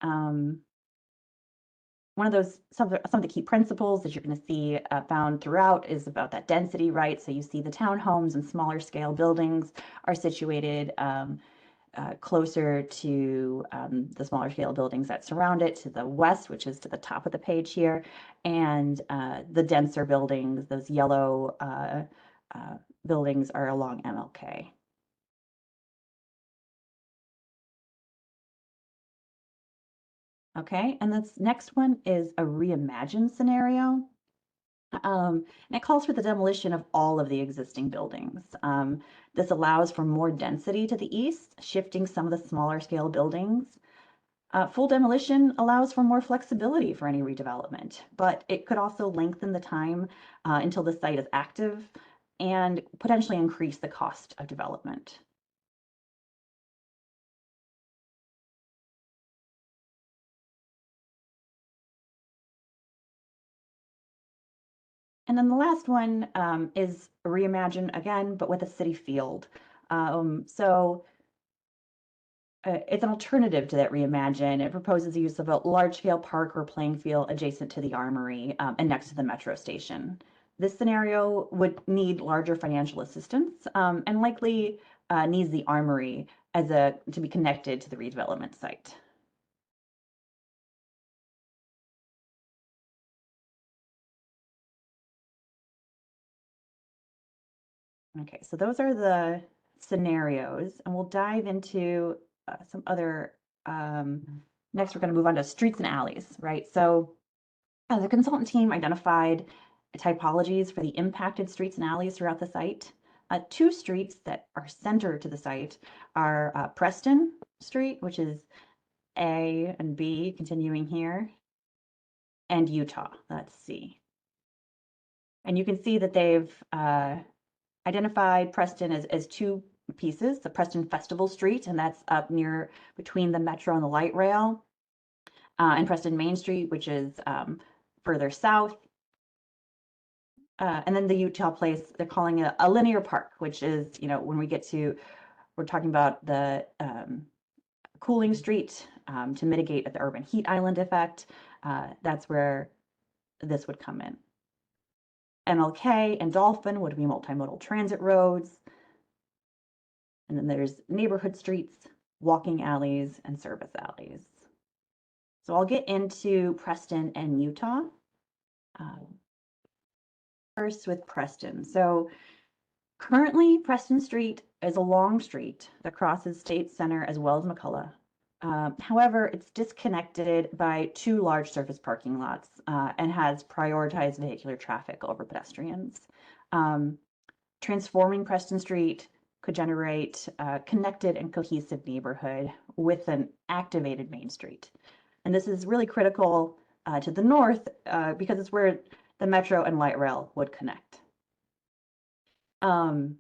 One of those, some of the key principles that you're going to see found throughout is about that density, right? So you see the townhomes and smaller scale buildings are situated closer to the smaller scale buildings that surround it to the west, which is to the top of the page here, and the denser buildings, those yellow buildings, are along MLK. Okay, and this next one is a reimagined scenario. And it calls for the demolition of all of the existing buildings. This allows for more density to the east, shifting some of the smaller scale buildings. Full demolition allows for more flexibility for any redevelopment, but it could also lengthen the time until the site is active and potentially increase the cost of development. And then the last one is reimagine again, but with a city field. It's an alternative to that reimagine. It proposes the use of a large-scale park or playing field adjacent to the armory and next to the metro station. This scenario would need larger financial assistance and likely needs the armory to be connected to the redevelopment site. Okay, so those are the scenarios, and we'll dive into some other. Next, we're going to move on to streets and alleys, right? So, the consultant team identified typologies for the impacted streets and alleys throughout the site. 2 streets that are center to the site are Preston Street, which is A and B, continuing here, and Utah, that's C. And you can see that they've identified Preston as 2 pieces, the Preston Festival Street, and that's up near between the Metro and the light rail, and Preston Main Street, which is further south. And then the Utah Place, they're calling it a linear park, which is, when we're talking about the cooling street to mitigate the urban heat island effect, that's where this would come in. MLK and Dolphin would be multimodal transit roads. And then there's neighborhood streets, walking alleys, and service alleys. So I'll get into Preston and Utah. First with Preston. So currently Preston Street is a long street that crosses State Center as well as McCullough. However, it's disconnected by 2 large surface parking lots and has prioritized vehicular traffic over pedestrians. Transforming Preston Street could generate a connected and cohesive neighborhood with an activated Main Street. And this is really critical to the north because it's where the metro and light rail would connect. And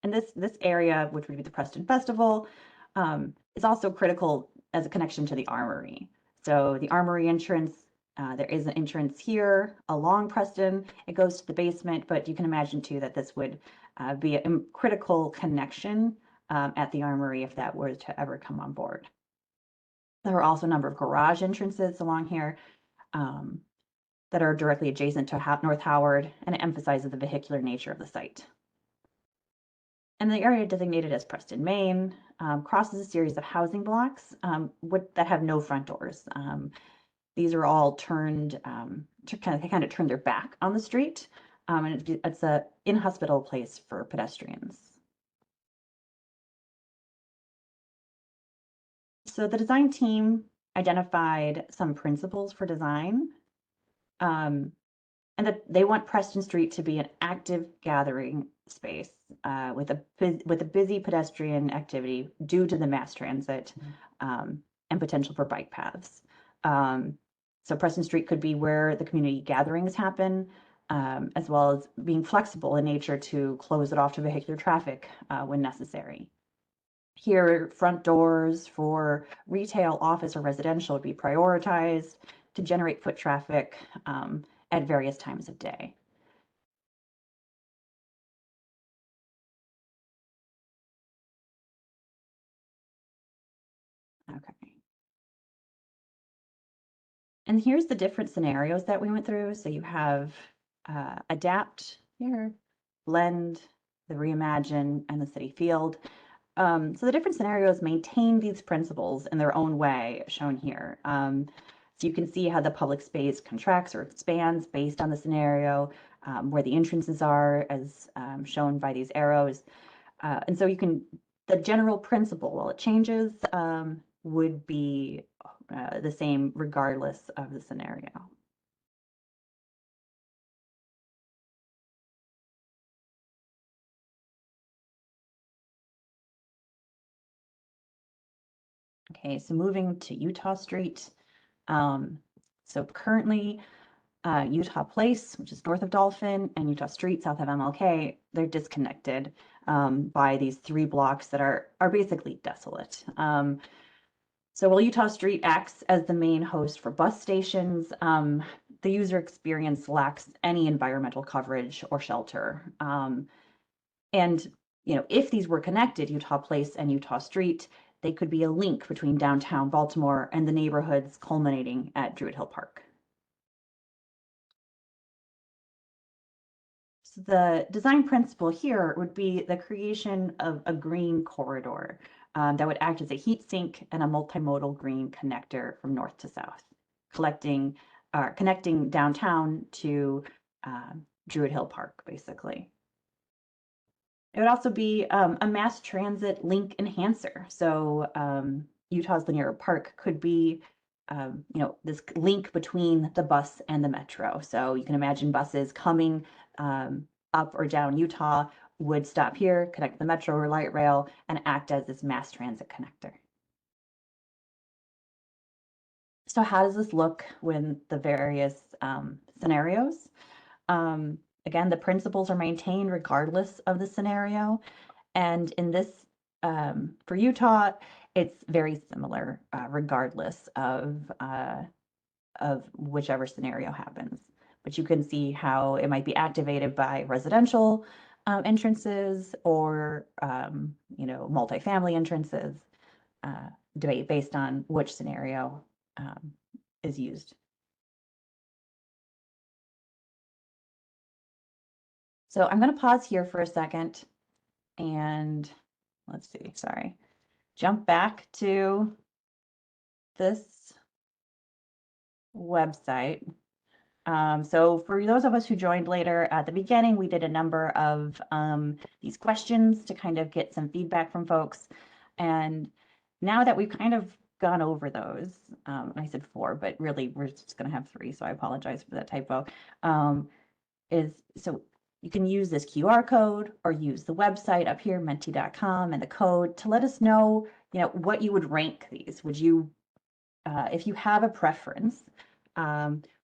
this area, which would be the Preston Festival, is also critical as a connection to the Armory. So the Armory entrance, there is an entrance here along Preston. It goes to the basement, but you can imagine too that this would be a critical connection at the Armory if that were to ever come on board. There are also a number of garage entrances along here that are directly adjacent to North Howard, and it emphasizes the vehicular nature of the site. And the area designated as Preston, Main, crosses a series of housing blocks that have no front doors. These are all turned to kind of turn their back on the street, and it's an inhospitable place for pedestrians. So the design team identified some principles for design, and that they want Preston Street to be an active gathering space with a busy pedestrian activity due to the mass transit and potential for bike paths. So Preston Street could be where the community gatherings happen, as well as being flexible in nature to close it off to vehicular traffic when necessary. Here, front doors for retail, office, or residential would be prioritized to generate foot traffic at various times of day. Okay. And here's the different scenarios that we went through. So you have adapt here, blend, the reimagine, and the city field. So the different scenarios maintain these principles in their own way, shown here. So you can see how the public space contracts or expands based on the scenario, where the entrances are, as shown by these arrows. And so the general principle, while it changes, would be the same regardless of the scenario. Okay, so moving to Utah Street. So currently, Utah Place, which is north of Dolphin, and Utah Street, south of MLK, they're disconnected by these 3 blocks that are basically desolate. So while Utah Street acts as the main host for bus stations, the user experience lacks any environmental coverage or shelter. And if these were connected, Utah Place and Utah Street, they could be a link between downtown Baltimore and the neighborhoods culminating at Druid Hill Park. So the design principle here would be the creation of a green corridor that would act as a heat sink and a multimodal green connector from north to south, connecting downtown to Druid Hill Park, basically. It would also be a mass transit link enhancer. So Utah's Linear Park could be, this link between the bus and the metro. So you can imagine buses coming up or down Utah would stop here, connect the metro or light rail, and act as this mass transit connector. So how does this look when the various scenarios? Again, the principles are maintained regardless of the scenario. And in this, for Utah, it's very similar regardless of whichever scenario happens. But you can see how it might be activated by residential entrances or, multifamily entrances, debate based on which scenario is used. So I'm going to pause here for a second and let's see, sorry, jump back to this website. So for those of us who joined later at the beginning, we did a number of these questions to kind of get some feedback from folks. And now that we've kind of gone over those, I said 4, but really we're just going to have 3, so I apologize for that typo. So you can use this QR code or use the website up here, menti.com, and the code to let us know, what you would rank these. Would you, if you have a preference,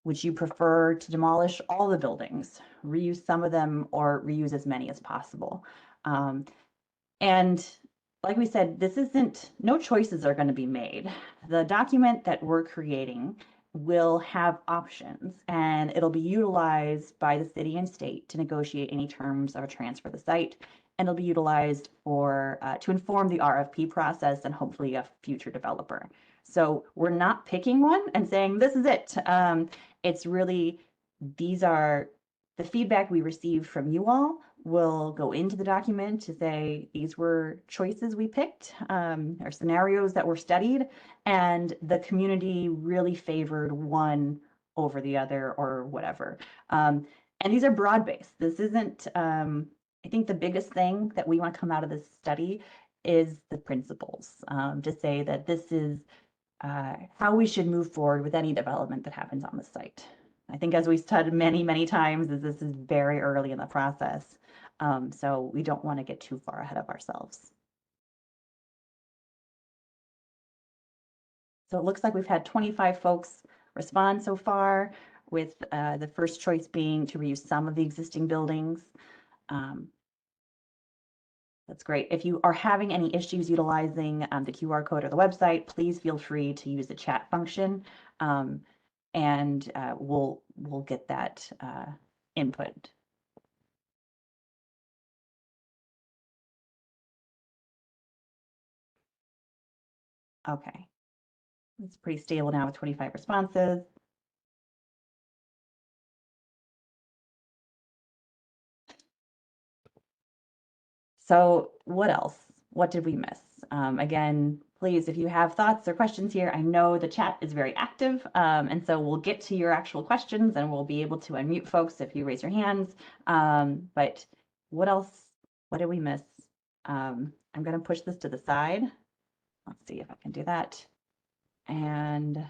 would you prefer to demolish all the buildings, reuse some of them, or reuse as many as possible? And like we said, no choices are going to be made. The document that we're creating will have options, and it'll be utilized by the city and state to negotiate any terms of a transfer of the site, and it'll be utilized to inform the RFP process and hopefully a future developer. So we're not picking one and saying this is it. It's really, these are the feedback we received from you all will go into the document to say these were choices we picked, or scenarios that were studied, and the community really favored one over the other or whatever. And these are broad-based. This isn't, I think the biggest thing that we want to come out of this study is the principles, to say that this is how we should move forward with any development that happens on the site. I think as we said many, many times, this is very early in the process. So we don't want to get too far ahead of ourselves. So it looks like we've had 25 folks respond so far, with the first choice being to reuse some of the existing buildings. That's great. If you are having any issues utilizing the QR code or the website, please feel free to use the chat function, and we'll get that input. Okay, it's pretty stable now with 25 responses. So what else? What did we miss? Again, please, if you have thoughts or questions here, I know the chat is very active, and so we'll get to your actual questions and we'll be able to unmute folks if you raise your hands. But what else? What did we miss? I'm going to push this to the side. Let's see if I can do that. And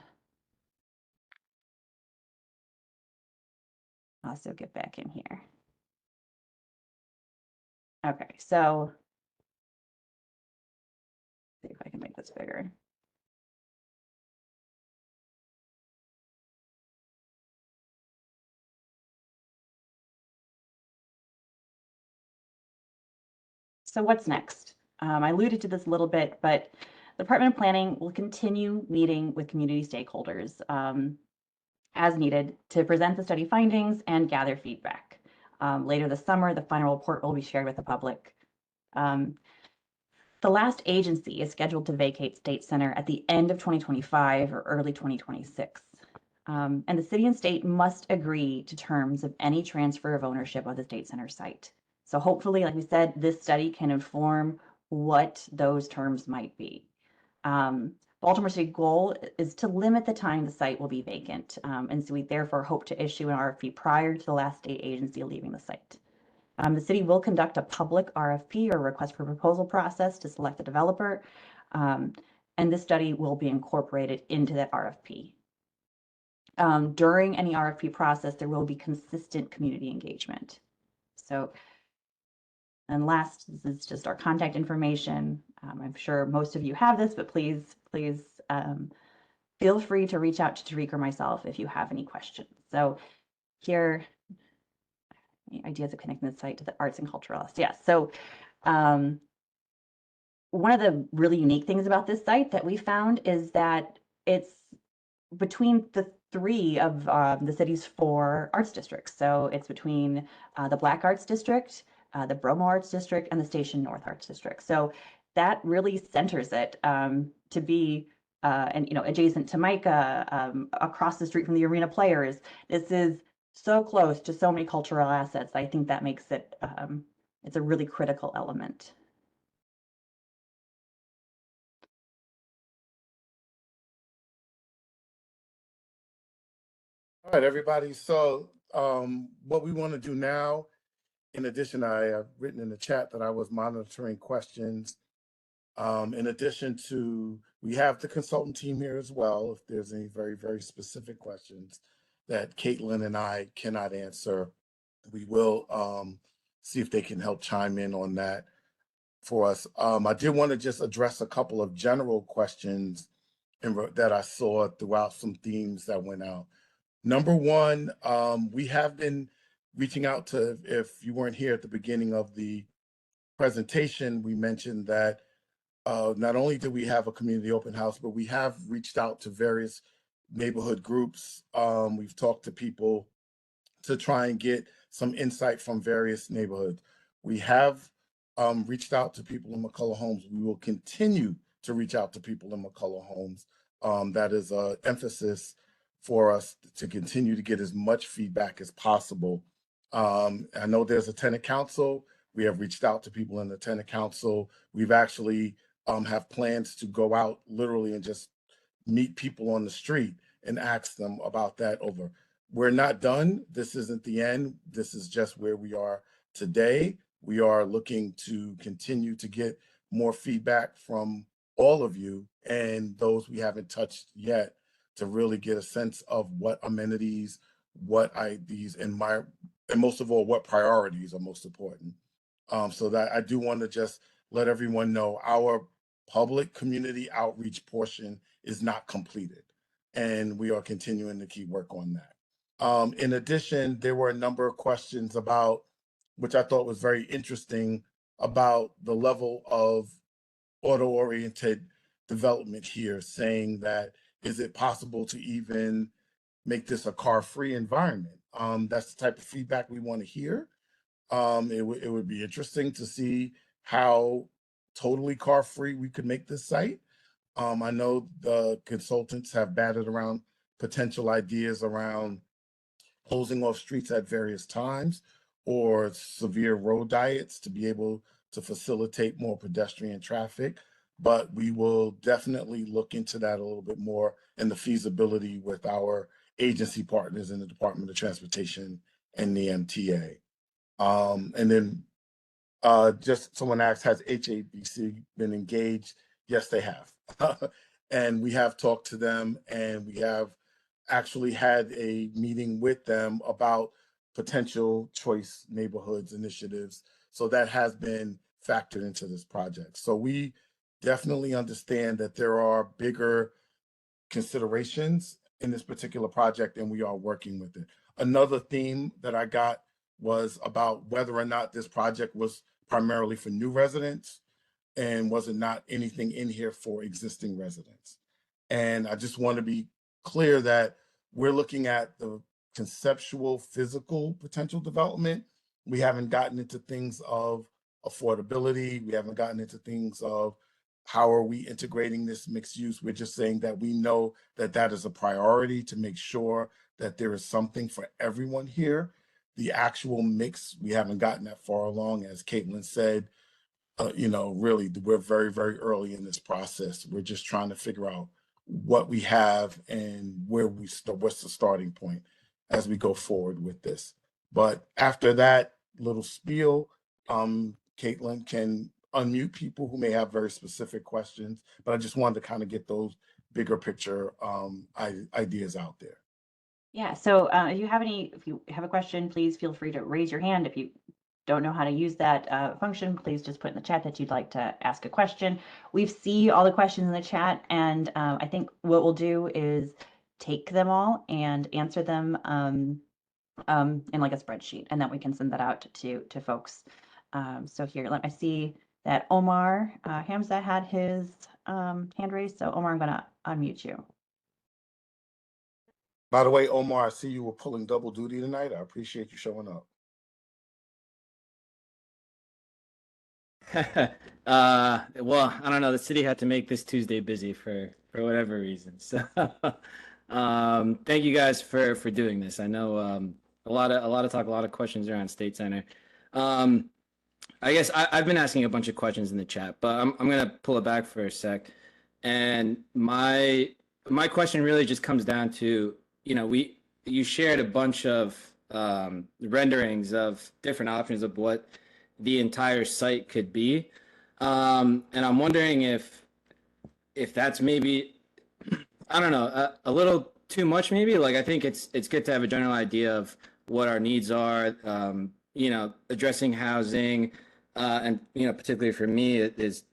also get back in here. Okay, so see if I can make this bigger. So what's next? I alluded to this a little bit, but the Department of Planning will continue meeting with community stakeholders as needed to present the study findings and gather feedback. Later this summer, the final report will be shared with the public. The last agency is scheduled to vacate State Center at the end of 2025 or early 2026. And the city and state must agree to terms of any transfer of ownership of the State Center site. So hopefully, like we said, this study can inform what those terms might be. Baltimore City goal is to limit the time the site will be vacant. And so we therefore hope to issue an RFP prior to the last state agency leaving the site. The city will conduct a public RFP or request for proposal process to select the developer. And this study will be incorporated into that RFP. During any RFP process, there will be consistent community engagement. So, and last, this is just our contact information. I'm sure most of you have this, but please feel free to reach out to Tariq or myself if you have any questions. So here, ideas of connecting the site to the arts and culturalists. Yes, so one of the really unique things about this site that we found is that it's between the 3 of the city's 4 arts districts. So it's between the Black Arts District, the Bromo Arts District, and the Station North Arts District. So that really centers it to be and adjacent to MICA, across the street from the Arena Players. This is so close to so many cultural assets. I think that makes it it's a really critical element. All right, everybody. So what we want to do now, in addition, I have written in the chat that I was monitoring questions In addition to, we have the consultant team here as well. If there's any very, very specific questions that Caitlin and I cannot answer, we will see if they can help chime in on that for us. I did want to just address a couple of general questions that I saw throughout some themes that went out. Number one, we have been reaching out to, if you weren't here at the beginning of the presentation, we mentioned that not only do we have a community open house, but we have reached out to various neighborhood groups. We've talked to people to try and get some insight from various neighborhoods. We have reached out to people in McCullough Homes. We will continue to reach out to people in McCullough Homes. That is an emphasis for us to continue to get as much feedback as possible. I know there's a tenant council. We have reached out to people in the tenant council. We've actually have plans to go out literally and just meet people on the street and ask them about that over. We're not done. This isn't the end. This is just where we are today. We are looking to continue to get more feedback from all of you and those we haven't touched yet to really get a sense of what amenities, what IDs, and most of all, what priorities are most important. So that I do want to just let everyone know our public community outreach portion is not completed, and we are continuing to keep work on that. In addition, there were a number of questions about, which I thought was very interesting, about the level of auto-oriented development here, saying that, is it possible to even make this a car-free environment? That's the type of feedback we want to hear. It would be interesting to see how totally car-free we could make this site. I know the consultants have batted around potential ideas around closing off streets at various times or severe road diets to be able to facilitate more pedestrian traffic. But we will definitely look into that a little bit more and the feasibility with our agency partners in the Department of Transportation and the MTA. And then just someone asked, has HABC been engaged? Yes, they have. And we have talked to them, and we have actually had a meeting with them about potential choice neighborhoods initiatives. So that has been factored into this project. So we definitely understand that there are bigger considerations in this particular project, and we are working with it. Another theme that I got was about whether or not this project was primarily for new residents and was it not anything in here for existing residents. And I just want to be clear that we're looking at the conceptual physical potential development. We haven't gotten into things of affordability. We haven't gotten into things of how are we integrating this mixed use. We're just saying that we know that that is a priority to make sure that there is something for everyone here. The actual mix, we haven't gotten that far along. As Caitlin said, really, we're very, very early in this process. We're just trying to figure out what we have and what's the starting point as we go forward with this. But after that little spiel, Caitlin can unmute people who may have very specific questions, but I just wanted to kind of get those bigger picture ideas out there. Yeah, so if you have a question, please feel free to raise your hand. If you don't know how to use that function, please just put in the chat that you'd like to ask a question. We see all the questions in the chat, and I think what we'll do is take them all and answer them in like a spreadsheet, and then we can send that out to folks. So here, let me see that Omar Hamza had his hand raised. So Omar, I'm gonna unmute you. By the way, Omar, I see you were pulling double duty tonight. I appreciate you showing up. Well, I don't know. The city had to make this Tuesday busy for whatever reason. So, thank you guys for doing this. I know a lot of talk, a lot of questions around State Center. I guess I've been asking a bunch of questions in the chat, but I'm gonna pull it back for a sec. And my question really just comes down to, you shared a bunch of renderings of different options of what the entire site could be. And I'm wondering if that's maybe, I don't know, a little too much maybe. Like I think it's good to have a general idea of what our needs are. Addressing housing, and particularly for me, it is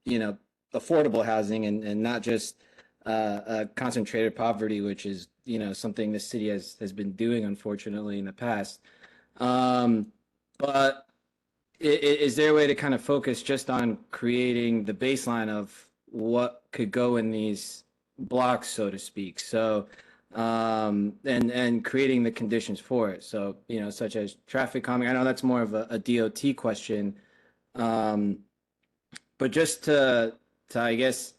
affordable housing and not just concentrated poverty, which is something the city has been doing unfortunately in the past. Um, but is there a way to kind of focus just on creating the baseline of what could go in these blocks, so to speak? So, and creating the conditions for it. So, such as traffic calming. I know that's more of a DOT question, um, but just to I guess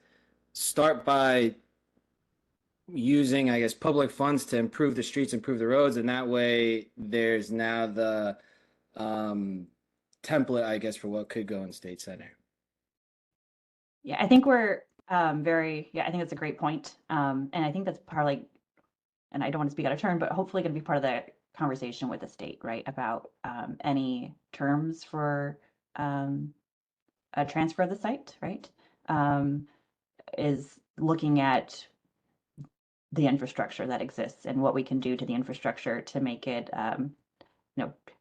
start by using, I guess, public funds to improve the streets, improve the roads, and that way there's now the um, template, I guess, for what could go in State Center. Yeah, I think we're I think that's a great point. And I think that's partly, and I don't want to speak out of turn, but hopefully going to be part of the conversation with the state, right? About any terms for a transfer of the site, right? Um, is looking at the infrastructure that exists and what we can do to the infrastructure to make it,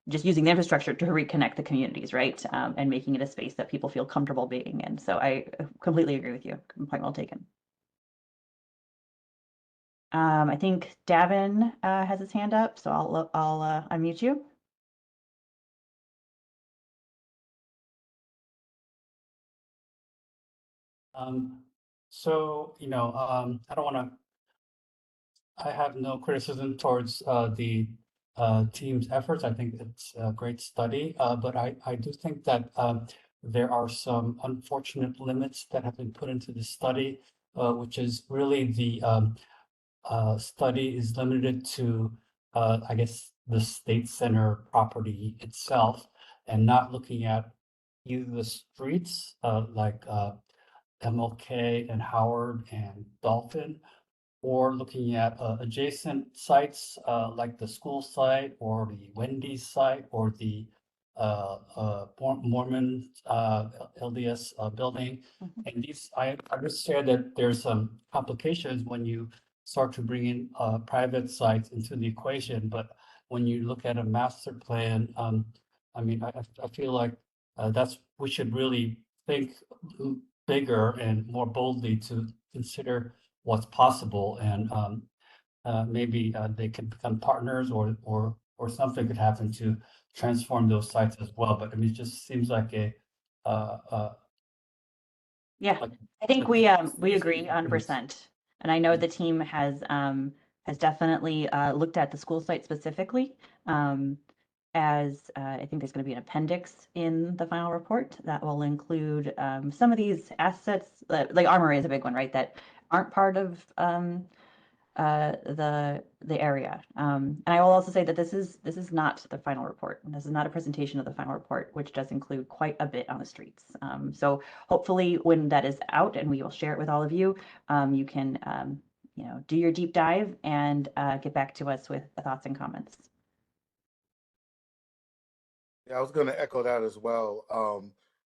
just using the infrastructure to reconnect the communities, right? And making it a space that people feel comfortable being in. So I completely agree with you. Point well taken. I think Davin has his hand up, so I'll unmute you. Um, I don't want to, I have no criticism towards the team's efforts. I think it's a great study, but I do think that there are some unfortunate limits that have been put into the study, which is really the study is limited to, I guess, the state center property itself and not looking at either the streets like MLK and Howard and Dolphin, or looking at adjacent sites like the school site or the Wendy's site or the Mormon LDS building. Mhm. And these, I understand that there's some complications when you start to bring in private sites into the equation, but when you look at a master plan, I feel like we should really think bigger and more boldly to consider what's possible and maybe they can become partners or something could happen to transform those sites as well. But I mean, it just seems like a Yeah, like I think we agree it's 100%. And I know the team has definitely looked at the school site specifically. As I think there's going to be an appendix in the final report that will include some of these assets, like Armory is a big one, right? That aren't part of the area. And I will also say that this is not the final report. This is not a presentation of the final report, which does include quite a bit on the streets. So hopefully, when that is out, and we will share it with all of you, you can do your deep dive and get back to us with thoughts and comments. Yeah, I was going to echo that as well.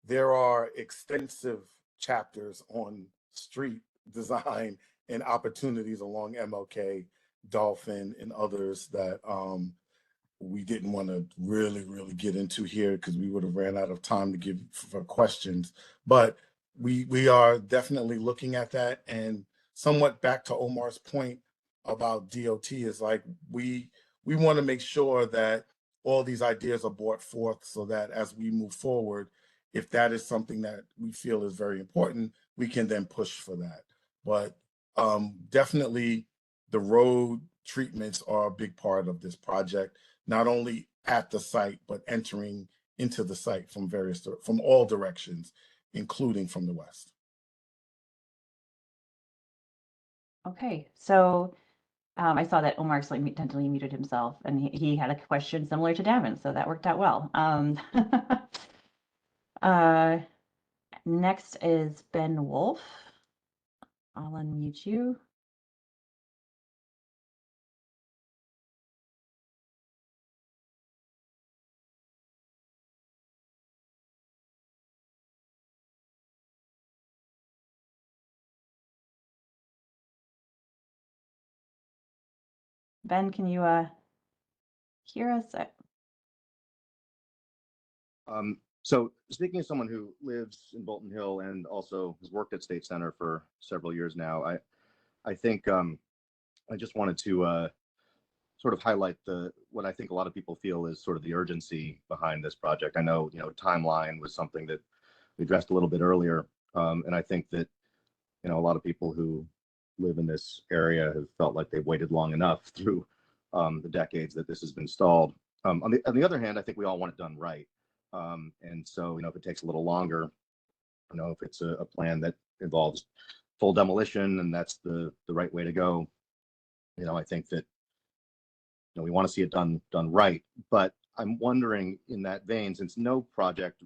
There are extensive chapters on street design and opportunities along MLK, Dolphin, and others that we didn't want to really get into here because we would have ran out of time to give for questions. But we are definitely looking at that, and somewhat back to Omar's point about DOT is like we want to make sure that all these ideas are brought forth so that as we move forward, if that is something that we feel is very important, we can then push for that. But definitely the road treatments are a big part of this project, not only at the site, but entering into the site from all directions, including from the west. Okay, so I saw that Omar accidentally muted himself, and he had a question similar to Davin, so that worked out well. Uh, Next is Ben Wolf. I'll unmute you. Ben, can you hear us? So speaking as someone who lives in Bolton Hill and also has worked at State Center for several years now, I think I just wanted to sort of highlight what I think a lot of people feel is sort of the urgency behind this project. I know, timeline was something that we addressed a little bit earlier, and I think that a lot of people who live in this area have felt like they've waited long enough through the decades that this has been stalled. On the other hand, I think we all want it done right. And so, if it takes a little longer, if it's a plan that involves full demolition and that's the right way to go, I think that we want to see it done right. But I'm wondering, in that vein, since no project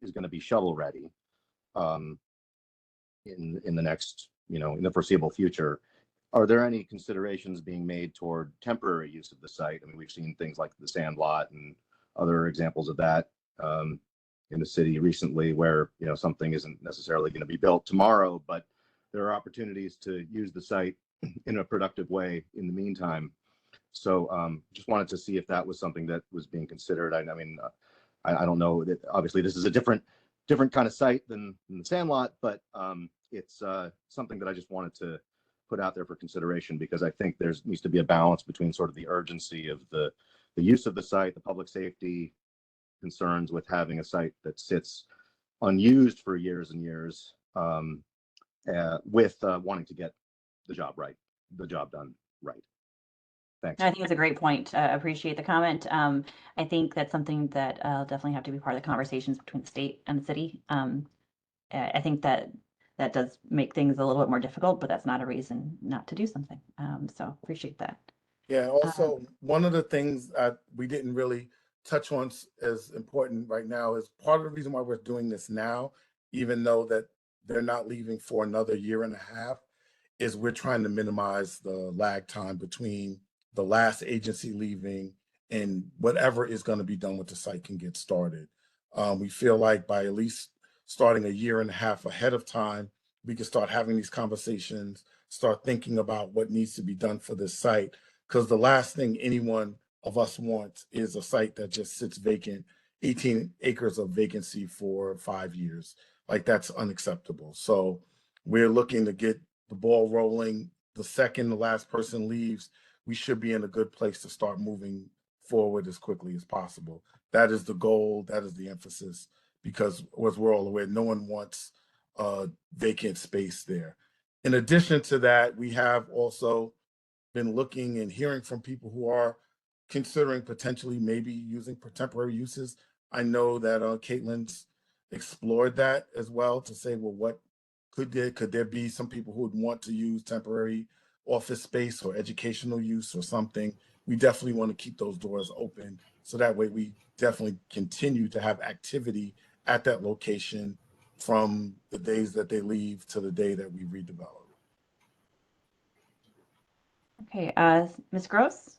is going to be shovel ready in the next, in the foreseeable future, are there any considerations being made toward temporary use of the site? I mean, we've seen things like the sand lot and other examples of that in the city recently, where something isn't necessarily going to be built tomorrow, but there are opportunities to use the site in a productive way in the meantime. So just wanted to see if that was something that was being considered. I mean, I don't know that obviously this is a different kind of site than the Sandlot, but it's something that I just wanted to put out there for consideration, because I think there needs to be a balance between sort of the urgency of the use of the site, the public safety concerns with having a site that sits unused for years and years, with wanting to get the job done right. Thanks. I think it's a great point. Appreciate the comment. I think that's something that definitely have to be part of the conversations between the state and the city. I think that does make things a little bit more difficult, but that's not a reason not to do something. So appreciate that. Yeah, also, one of the things we didn't really touch on as important right now is part of the reason why we're doing this now, even though that they're not leaving for another year and a half, is we're trying to minimize the lag time between the last agency leaving and whatever is going to be done with the site can get started. We feel like by at least starting a year and a half ahead of time, we can start having these conversations, start thinking about what needs to be done for this site. Because the last thing anyone of us wants is a site that just sits vacant, 18 acres of vacancy for 5 years. Like, that's unacceptable. So we're looking to get the ball rolling. The second the last person leaves, we should be in a good place to start moving forward as quickly as possible. That is the goal. That is the emphasis, because as we're all aware, no one wants vacant space there. In addition to that, we have also been looking and hearing from people who are considering potentially maybe using for temporary uses. I know that Caitlin's explored that as well, to say, well, what could there be some people who would want to use temporary office space or educational use or something? We definitely want to keep those doors open, so that way we definitely continue to have activity at that location from the days that they leave to the day that we redevelop. Okay, Ms. Gross?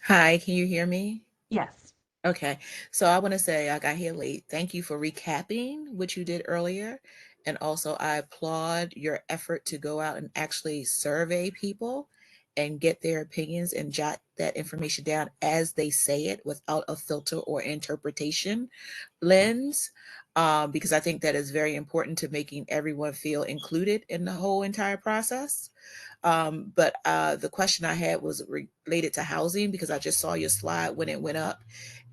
Hi, can you hear me? Yes. Okay, so I want to say I got here late. Thank you for recapping what you did earlier. And also, I applaud your effort to go out and actually survey people and get their opinions and jot that information down as they say it without a filter or interpretation lens, because I think that is very important to making everyone feel included in the whole entire process. But the question I had was related to housing, because I just saw your slide when it went up.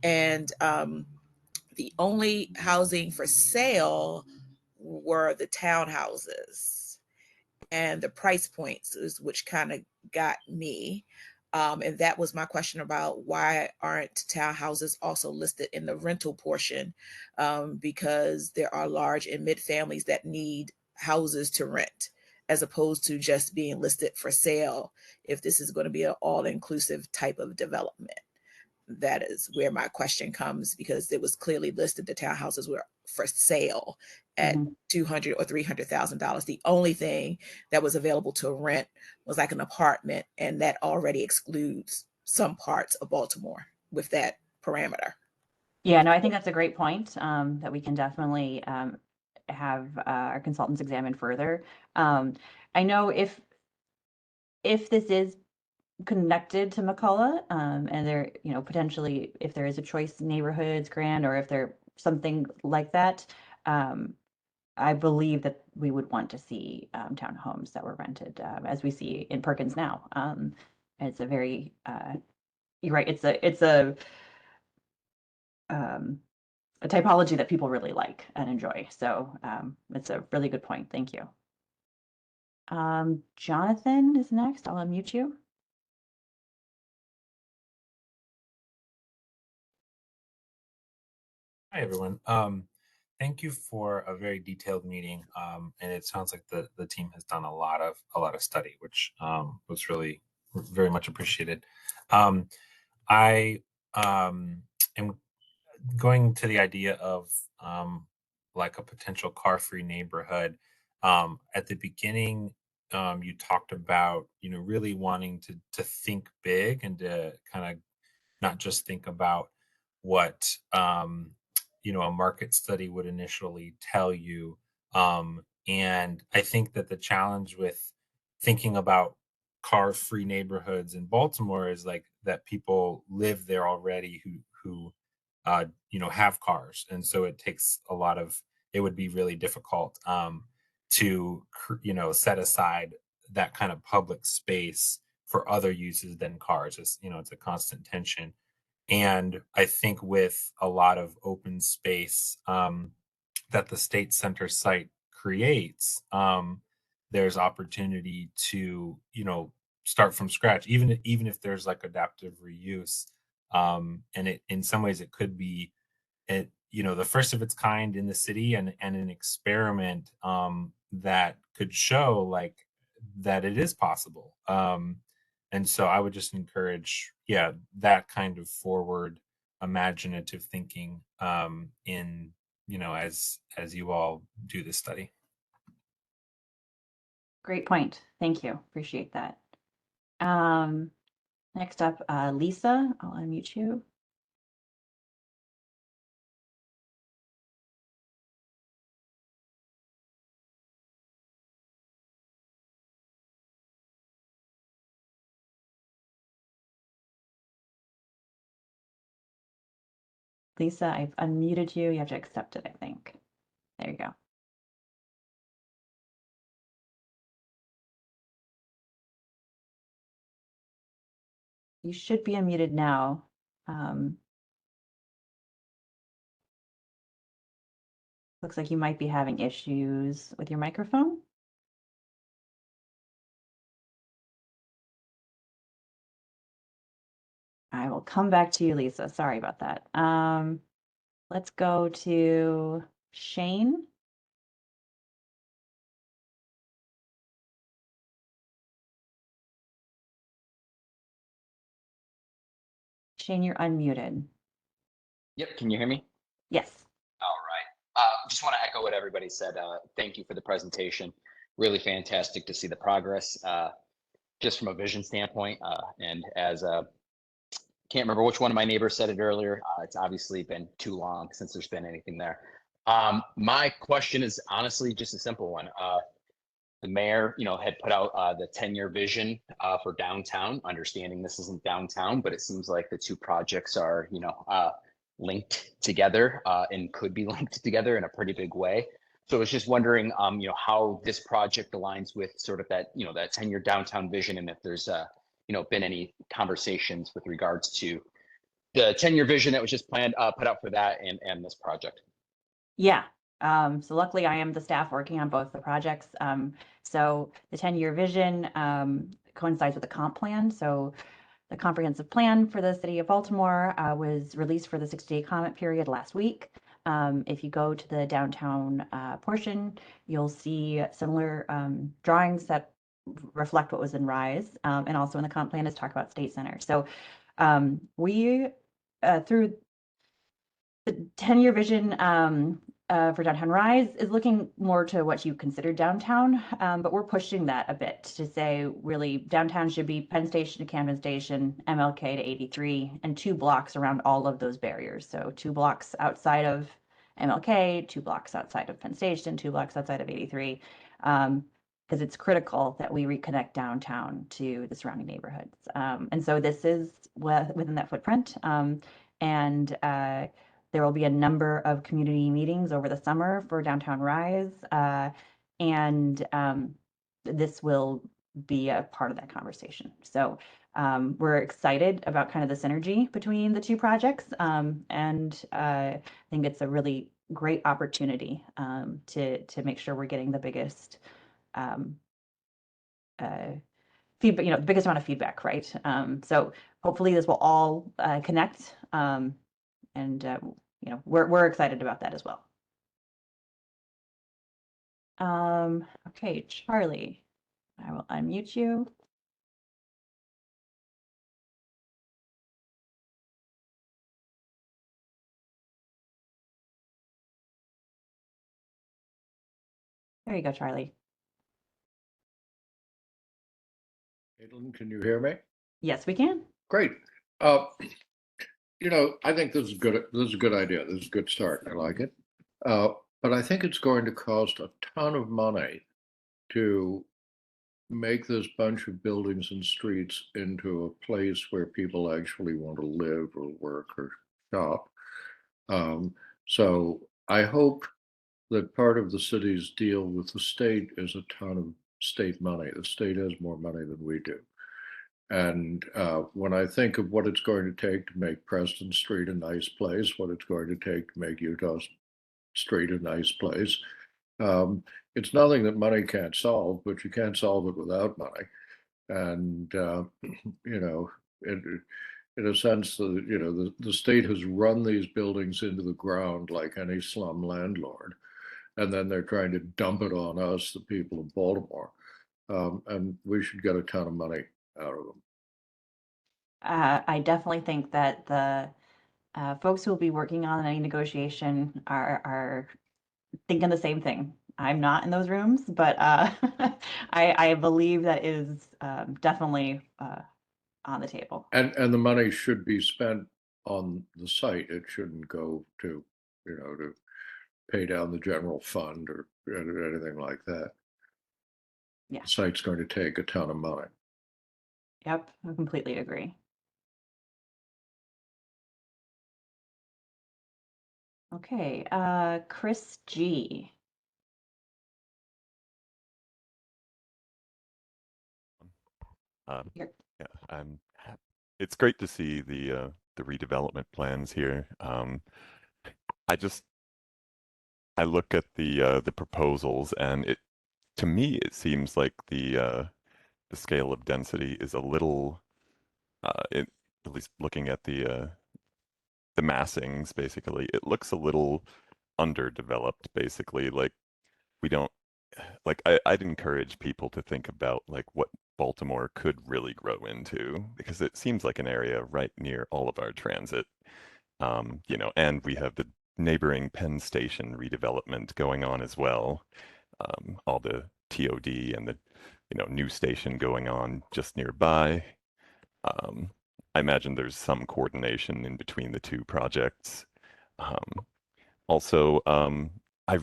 And the only housing for sale were the townhouses, and the price points is which kind of got me. And that was my question about why aren't townhouses also listed in the rental portion? Because there are large and mid families that need houses to rent, as opposed to just being listed for sale, if this is going to be an all-inclusive type of development. That is where my question comes, because it was clearly listed the townhouses were for sale at $200,000 or $300,000. The only thing that was available to rent was like an apartment, and that already excludes some parts of Baltimore with that parameter. Yeah, no, I think that's a great point, that we can definitely have our consultants examine further. I know if this is connected to McCullough, and there, you know, potentially if there is a choice neighborhoods grant or if there something like that, I believe that we would want to see townhomes that were rented, as we see in Perkins now. It's a very, you're right. Um, a typology that people really like and enjoy. So it's a really good point. Thank you. Jonathan is next. I'll unmute you. Hi, everyone. Thank you for a very detailed meeting. And it sounds like the team has done a lot of study, which was really very much appreciated. I am going to the idea of like a potential car-free neighborhood. At the beginning, you talked about, you know, really wanting to think big and to kind of not just think about what you know, a market study would initially tell you. And I think that the challenge with thinking about car-free neighborhoods in Baltimore is like that people live there already who you know, have cars, and so it takes a lot of. It would be really difficult you know, set aside that kind of public space for other uses than cars. It's, you know, it's a constant tension. And I think with a lot of open space that the state center site creates, there's opportunity to, you know, start from scratch, even if there's like adaptive reuse. And it, in some ways, it could be it, you know, the first of its kind in the city, and an experiment that could show like that it is possible. And so I would just encourage, yeah, that kind of forward imaginative thinking in, you know, as you all do this study. Great point. Thank you. Appreciate that. Next up, Lisa, I'll unmute you. Lisa, I've unmuted you. You have to accept it, I think. There you go. You should be unmuted now. Looks like you might be having issues with your microphone. I will come back to you, Lisa. Sorry about that. Let's go to Shane. Shane, you're unmuted. Yep, can you hear me? Yes. All right. Just want to echo what everybody said. Thank you for the presentation. Really fantastic to see the progress, just from a vision standpoint. And as can't remember which one of my neighbors said it earlier. It's obviously been too long since there's been anything there. My question is honestly just a simple one. The mayor, you know, had put out the 10-year vision for downtown. Understanding this isn't downtown, but it seems like the two projects are, you know, linked together and could be linked together in a pretty big way. So I was just wondering, you know, how this project aligns with sort of that, you know, that 10-year downtown vision, and if there's, you know, been any conversations with regards to the 10-year vision that was just planned, put out for that and this project. Yeah. So luckily I am the staff working on both the projects. So the 10-year vision coincides with the comp plan. So the comprehensive plan for the city of Baltimore was released for the 60-day comment period last week. If you go to the downtown portion, you'll see similar drawings that reflect what was in RISE, and also in the comp plan is talk about State Center. So we, through the 10-year vision for Downtown Rise, is looking more to what you consider downtown, but we're pushing that a bit to say really downtown should be Penn Station to Camden Station, MLK to 83, and 2 blocks around all of those barriers. So 2 blocks outside of MLK, 2 blocks outside of Penn Station, 2 blocks outside of 83. because it's critical that we reconnect downtown to the surrounding neighborhoods. And so this is within that footprint. And there will be a number of community meetings over the summer for Downtown Rise. And this will be a part of that conversation. So we're excited about kind of the synergy between the two projects. And I think it's a really great opportunity to make sure we're getting the biggest feedback, the biggest amount of feedback, right? So hopefully this will all connect, and we're excited about that as well. Okay, Charlie, I will unmute you. There you go, Charlie. Caitlin, can you hear me? Yes, we can. Great. I think this is good. This is a good idea. This is a good start. I like it. But I think it's going to cost a ton of money to make this bunch of buildings and streets into a place where people actually want to live or work or shop. So I hope that part of the city's deal with the state is a ton of state money. The state has more money than we do. And when I think of what it's going to take to make Preston Street a nice place, what it's going to take to make Utah Street a nice place, it's nothing that money can't solve, but you can't solve it without money. And, in a sense, the state has run these buildings into the ground like any slum landlord. And then they're trying to dump it on us, the people of Baltimore. And we should get a ton of money out of them. I definitely think that the folks who will be working on any negotiation are thinking the same thing. I'm not in those rooms, but I believe that is definitely on the table. And the money should be spent on the site. It shouldn't go to pay down the general fund or anything like that. Yeah. The site's going to take a ton of money. Yep, I completely agree. Okay, Chris G. Yeah, it's great to see the redevelopment plans here. I look at the proposals, and to me it seems like the scale of density is a little, at least looking at the massings, basically, it looks a little underdeveloped. Basically, like we don't like I'd encourage people to think about like what Baltimore could really grow into, because it seems like an area right near all of our transit. And we have the neighboring Penn Station redevelopment going on as well. All the TOD and the new station going on just nearby. I imagine there's some coordination in between the two projects. Also, I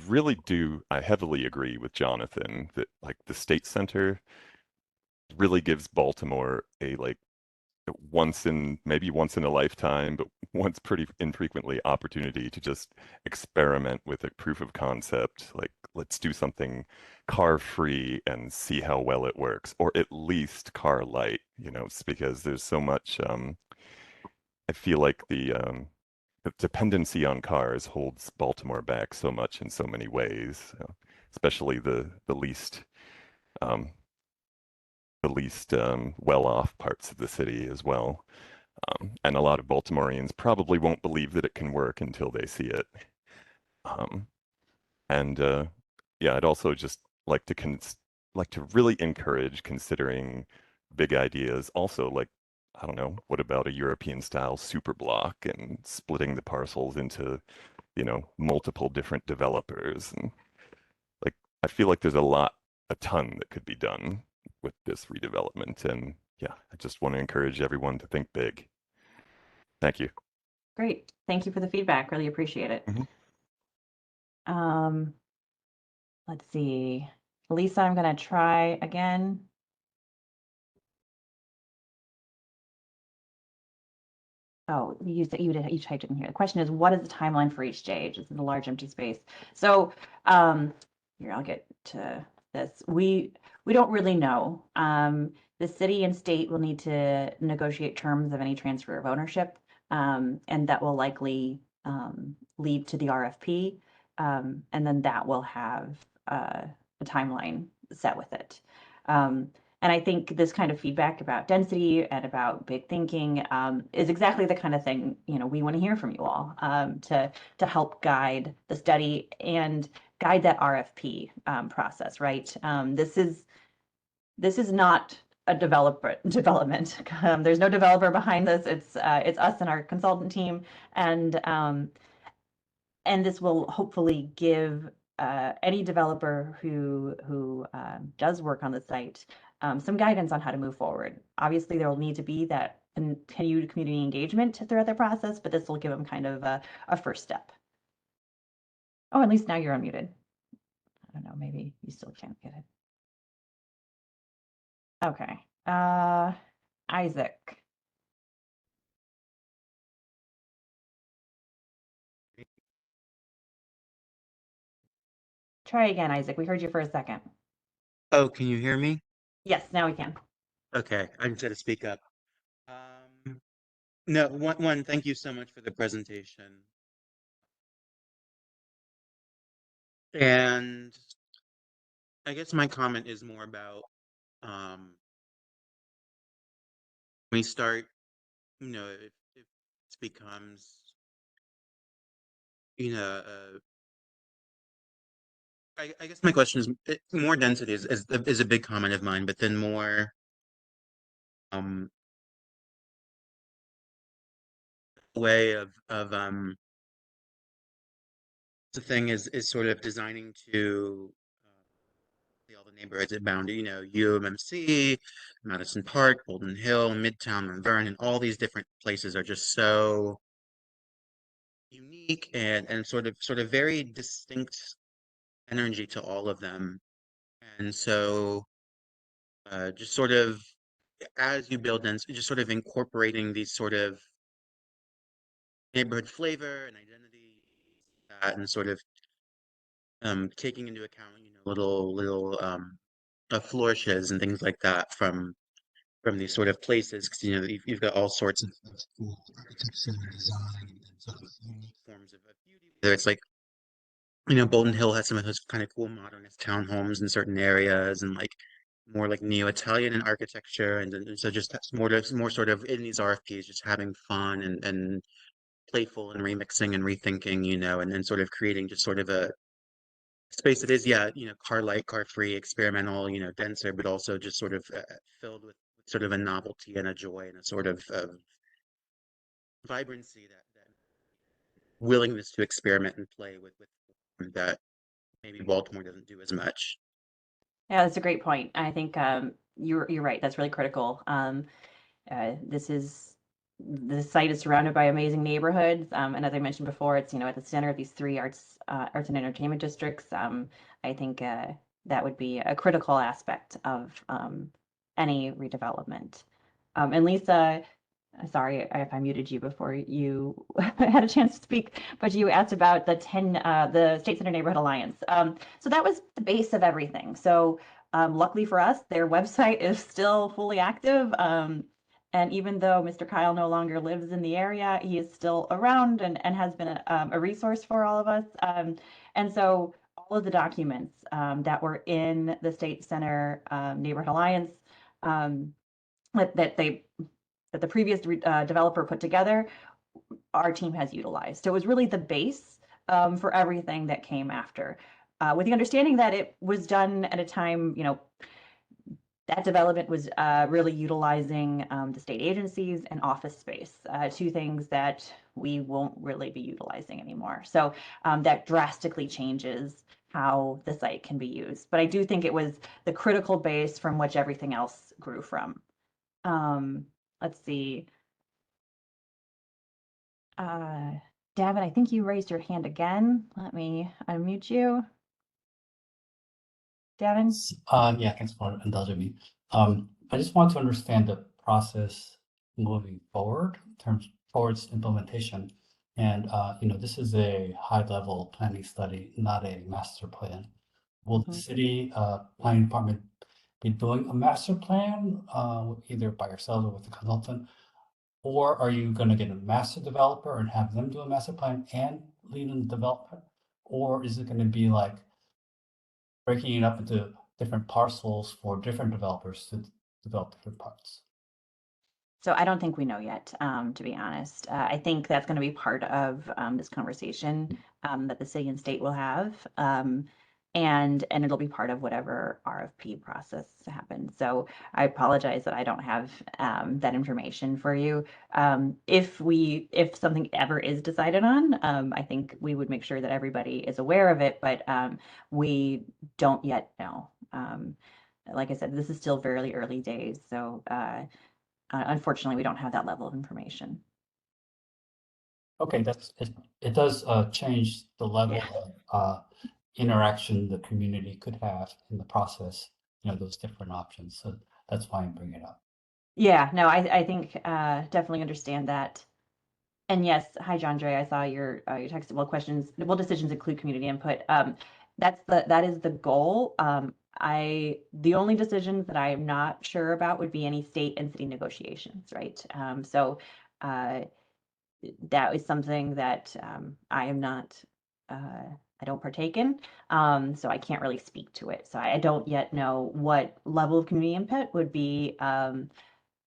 heavily agree with Jonathan that like the State Center really gives Baltimore a like maybe once in a lifetime, but once pretty infrequently opportunity to just experiment with a proof of concept. Like, let's do something car free and see how well it works, or at least car light, it's because there's so much, I feel like the dependency on cars holds Baltimore back so much in so many ways, especially the least well-off parts of the city as well. And a lot of Baltimoreans probably won't believe that it can work until they see it. I'd also just like to really encourage considering big ideas. Also, like, I don't know, what about a European-style super block and splitting the parcels into, multiple different developers? And like, I feel like there's a ton that could be done with this redevelopment. And yeah, I just want to encourage everyone to think big. Thank you. Great. Thank you for the feedback. Really appreciate it. Mhm. Let's see. Lisa, I'm going to try again. Oh, you typed it in here. The question is, what is the timeline for each stage? This is a large empty space. So here, I'll get to this. We don't really know. The city and state will need to negotiate terms of any transfer of ownership, and that will likely lead to the RFP, and then that will have a timeline set with it. And I think this kind of feedback about density and about big thinking is exactly the kind of thing, you know, we want to hear from you all to help guide the study and guide that RFP process, right? This is not a development. There's no developer behind this. It's us and our consultant team, and this will hopefully give any developer who does work on the site some guidance on how to move forward. Obviously, there will need to be that continued community engagement throughout the process, but this will give them kind of a first step. Oh, at least now you're unmuted. I don't know, maybe you still can't get it. Okay. Isaac. Try again, Isaac. We heard you for a second. Oh, can you hear me? Yes, now we can. Okay, I just had to speak up. No, one, thank you so much for the presentation. And I guess my comment is more about we start, you know, if it becomes, you know, I guess my question is more density is a big comment of mine, but then more way of the thing is sort of designing to all the neighborhoods that bound, you know, UMMC, Madison Park, Golden Hill, Midtown, Mount Vernon, all these different places are just so unique and sort of very distinct energy to all of them. And so just sort of as you build density, just sort of incorporating these sort of neighborhood flavor and identity and sort of taking into account, you know, little flourishes and things like that from these sort of places, because you know you've got all sorts of cool architecture and design and sort of unique forms of beauty. Whether it's like, you know, Bolton Hill has some of those kind of cool modernist townhomes in certain areas, and like more like neo-Italian in architecture, and so just that's more sort of in these RFPs, just having fun and playful and remixing and rethinking, you know, and then sort of creating just sort of a space that is, yeah, you know, car light, car free, experimental, you know, denser, but also just sort of filled with sort of a novelty and a joy and a sort of vibrancy that willingness to experiment and play with that maybe Baltimore doesn't do as much. Yeah, that's a great point. I think you're right. That's really critical. The site is surrounded by amazing neighborhoods, and as I mentioned before, it's, you know, at the center of these three arts and entertainment districts. I think that would be a critical aspect of any redevelopment. And Lisa, sorry if I muted you before you had a chance to speak, but you asked about the State Center Neighborhood Alliance. So that was the base of everything. So luckily for us, their website is still fully active. And even though Mr. Kyle no longer lives in the area, he is still around and has been a resource for all of us. And so all of the documents that were in the State Center Neighborhood Alliance that the previous developer put together, our team has utilized. So it was really the base for everything that came after, with the understanding that it was done at a time, you know, that development was really utilizing the state agencies and office space, two things that we won't really be utilizing anymore. So that drastically changes how the site can be used. But I do think it was the critical base from which everything else grew from. Let's see. Davin, I think you raised your hand again. Let me unmute you. Gavin? Yeah, thanks for indulging me. I just want to understand the process moving forward in terms towards implementation. And, this is a high-level planning study, not a master plan. Will the Mhm. city planning department be doing a master plan, either by yourselves or with a consultant? Or are you going to get a master developer and have them do a master plan and lead in the development? Or is it going to be like breaking it up into different parcels for different developers to develop different parts? So I don't think we know yet, to be honest. I think that's going to be part of this conversation that the city and state will have, and it'll be part of whatever RFP process happens. So I apologize that I don't have that information for you. If something ever is decided on, I think we would make sure that everybody is aware of it, but we don't yet know. Like I said, this is still very early days, so. Unfortunately, we don't have that level of information. Okay, it does change the level Yeah. of interaction the community could have in the process, those different options. So that's why I'm bringing it up. Yeah, no, I think definitely understand that. And yes, hi, John Dre. I saw your text. Well, decisions include community input. That is the goal. The only decisions that I'm not sure about would be any state and city negotiations, right? So that is something that I am not. I don't partake in, so I can't really speak to it. So I don't yet know what level of community input would be part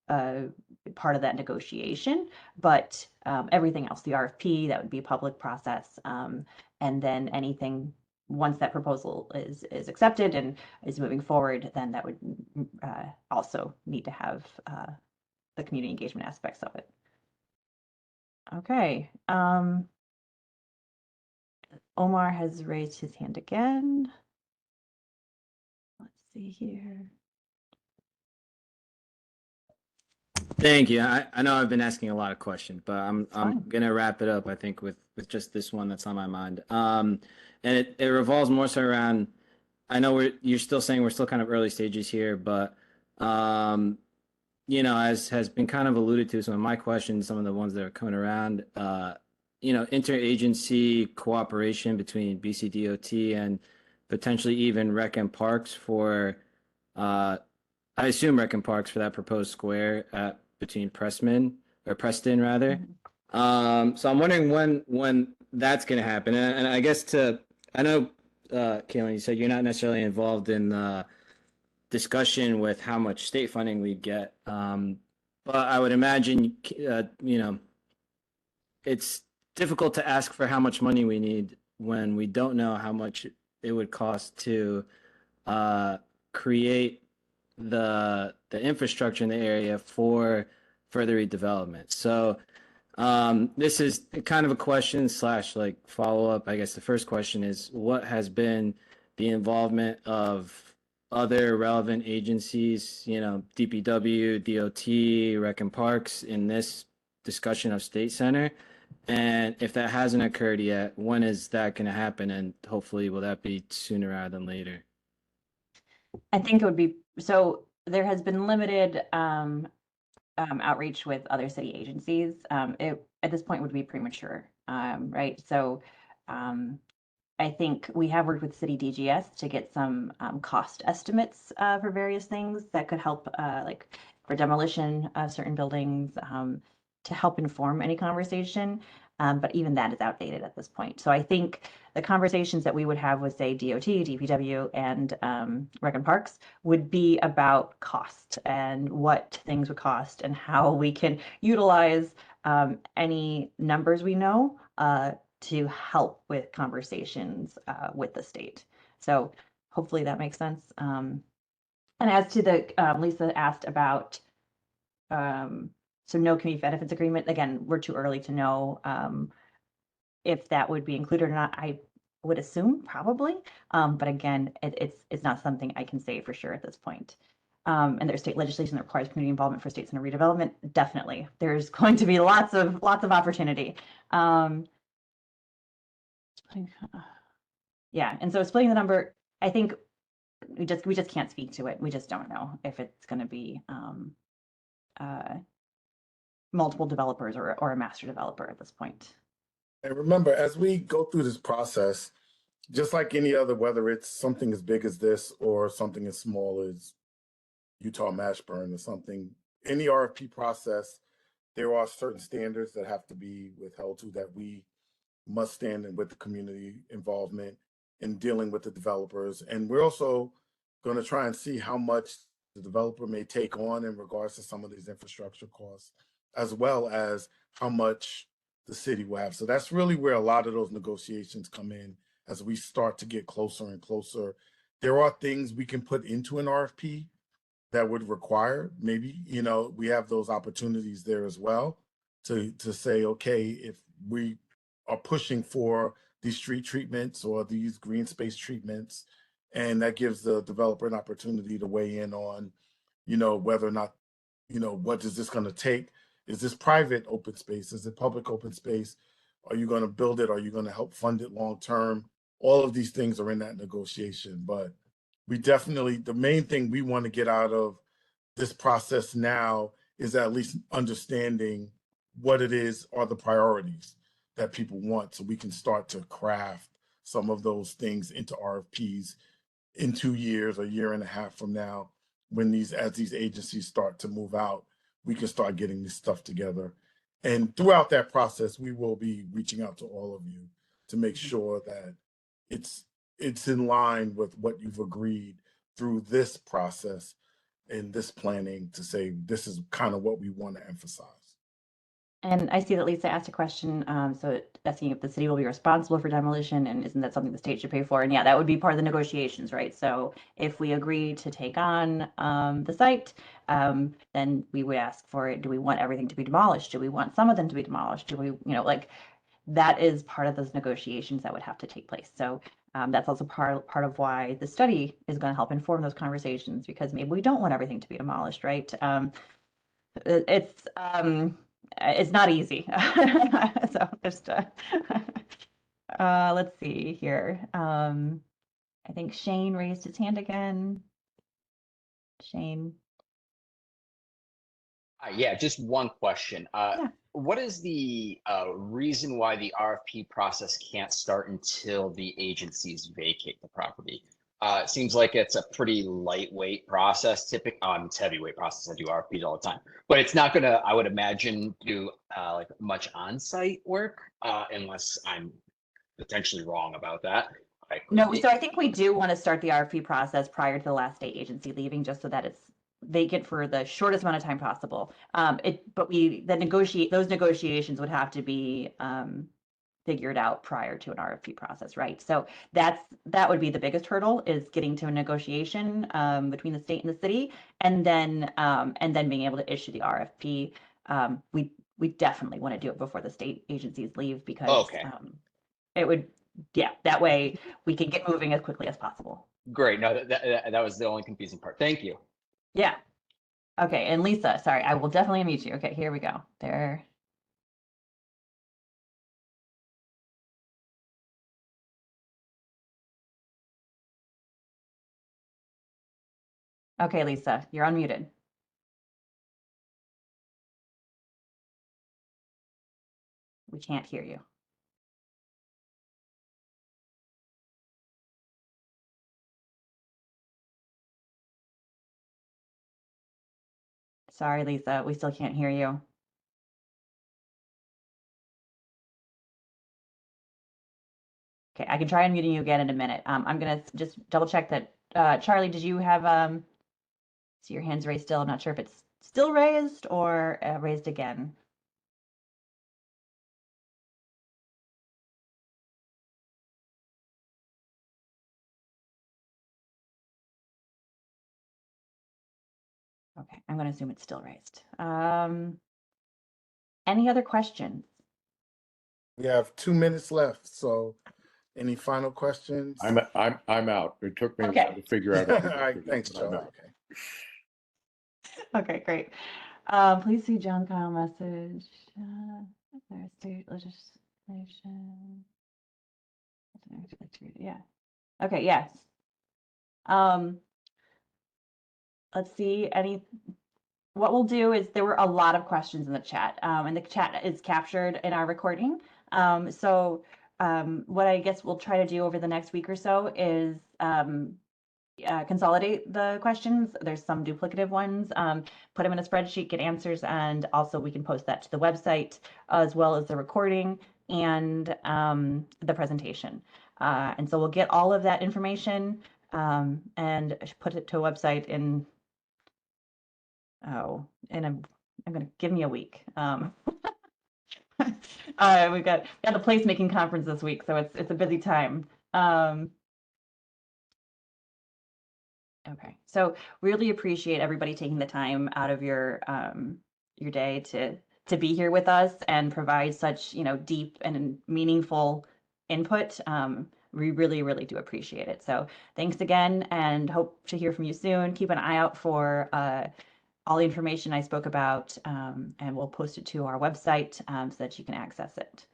of that negotiation, but everything else, the RFP, that would be a public process, and then anything once that proposal is accepted and is moving forward, then that would also need to have the community engagement aspects of it. Okay. Omar has raised his hand again. Let's see here. Thank you. I know I've been asking a lot of questions, but I'm fine. gonna wrap it up, I think, with just this one that's on my mind. And it revolves more so around, I know you're still saying we're still kind of early stages here, but as has been kind of alluded to, some of my questions, some of the ones that are coming around, interagency cooperation between BCDOT and potentially even Rec and Parks for I assume Rec and Parks for that proposed square between Preston rather. Mhm. So I'm wondering when that's going to happen. And I guess I know, Kaylin, you said you're not necessarily involved in the discussion with how much state funding we get. But I would imagine, it's difficult to ask for how much money we need when we don't know how much it would cost to create the infrastructure in the area for further redevelopment. So this is kind of a question / like follow up. I guess the first question is, what has been the involvement of other relevant agencies, DPW, DOT, Rec and Parks in this discussion of State Center? And if that hasn't occurred yet, when is that going to happen? And hopefully, will that be sooner rather than later? I think it would be, so there has been limited outreach with other city agencies. It at this point would be premature, right? So I think we have worked with City DGS to get some cost estimates for various things that could help, like for demolition of certain buildings, to help inform any conversation. But even that is outdated at this point. So I think the conversations that we would have with, say, DOT, DPW, and Rec and Parks would be about cost and what things would cost and how we can utilize any numbers we know to help with conversations with the state. So hopefully that makes sense. And as to the, Lisa asked about, so no community benefits agreement, again, we're too early to know if that would be included or not. I would assume probably, but again, it's not something I can say for sure at this point. And there's state legislation that requires community involvement for state center redevelopment. Definitely, there's going to be lots of opportunity. Yeah, and so splitting the number, I think we just can't speak to it. We just don't know if it's going to be multiple developers or a master developer at this point. And remember, as we go through this process, just like any other, whether it's something as big as this or something as small as Utah Mashburn or something, any RFP process, there are certain standards that have to be withheld to that we must stand in with the community involvement in dealing with the developers. And we're also going to try and see how much the developer may take on in regards to some of these infrastructure costs, as well as how much the city will have. So that's really where a lot of those negotiations come in as we start to get closer and closer. There are things we can put into an RFP that would require, maybe, you know, we have those opportunities there as well to say, okay, if we are pushing for these street treatments or these green space treatments, and that gives the developer an opportunity to weigh in on, you know, whether or not, you know, what is this going to take? Is this private open space? Is it public open space? Are you going to build it? Are you going to help fund it long term? All of these things are in that negotiation, but we definitely, the main thing we want to get out of this process now is at least understanding what it is are the priorities that people want, so we can start to craft some of those things into RFPs in 2 years, a year and a half from now, when as these agencies start to move out, we can start getting this stuff together. And throughout that process, we will be reaching out to all of you to make sure that it's in line with what you've agreed through this process and this planning, to say this is kind of what we want to emphasize. And I see that Lisa asked a question, so asking if the city will be responsible for demolition, and isn't that something the state should pay for? And yeah, that would be part of the negotiations, right? So if we agree to take on the site, then we would ask for it. Do we want everything to be demolished? Do we want some of them to be demolished? Do we, you know, like, that is part of those negotiations that would have to take place. So that's also part of why the study is going to help inform those conversations, because maybe we don't want everything to be demolished, right? It's not easy. So just let's see here. I think Shane raised his hand again. Shane. Yeah, just one question. Yeah. What is the reason why the RFP process can't start until the agencies vacate the property? It seems like it's a pretty lightweight process. Typically, it's a heavyweight process. I do RFPs all the time, but it's not gonna, I would imagine, do like much on-site work unless I'm potentially wrong about that. No, so I think we do want to start the RFP process prior to the last state agency leaving, just so that it's vacant for the shortest amount of time possible. But those negotiations would have to be figured out prior to an RFP process, right? So that would be the biggest hurdle, is getting to a negotiation between the state and the city, and then being able to issue the RFP. We definitely want to do it before the state agencies leave, because it would, yeah, that way we can get moving as quickly as possible. Great. No, that was the only confusing part. Thank you. Yeah. Okay, and Lisa, sorry, I will definitely unmute you. Okay, here we go. There. Okay, Lisa, you're unmuted. We can't hear you. Sorry, Lisa, we still can't hear you. Okay, I can try unmuting you again in a minute. I'm gonna just double check that. Charlie, did you have see your hands raised still? I'm not sure if it's still raised or raised again. Okay, I'm gonna assume it's still raised. Any other questions? We have 2 minutes left, so any final questions? I'm out. It took me a Okay. while to figure out. All right, thanks, but I'm Charlie. out. Okay. Okay, great. Please see John Kyle message. Their state legislation. Yeah. Okay, yes. Let's see, what we'll do is there were a lot of questions in the chat, and the chat is captured in our recording. What I guess we'll try to do over the next week or so is consolidate the questions. There's some duplicative ones, put them in a spreadsheet, get answers, and also we can post that to the website as well as the recording and the presentation. And so we'll get all of that information and put it to a website in, I'm gonna give me a week. We've got the placemaking conference this week, so it's a busy time. Okay, so really appreciate everybody taking the time out of your day to be here with us and provide such, you know, deep and meaningful input. We really, really do appreciate it. So thanks again, and hope to hear from you soon. Keep an eye out for all the information I spoke about, and we'll post it to our website so that you can access it.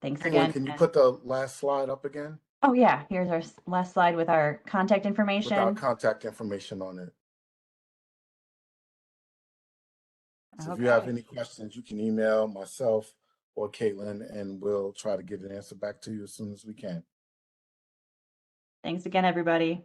Thanks Caitlin, again. can you put the last slide up again Oh yeah, here's our last slide with our contact information. with our contact information on it? So if you have Okay. any questions, you can email myself or Caitlin, and we'll try to get an answer back to you as soon as we can. Thanks again, everybody.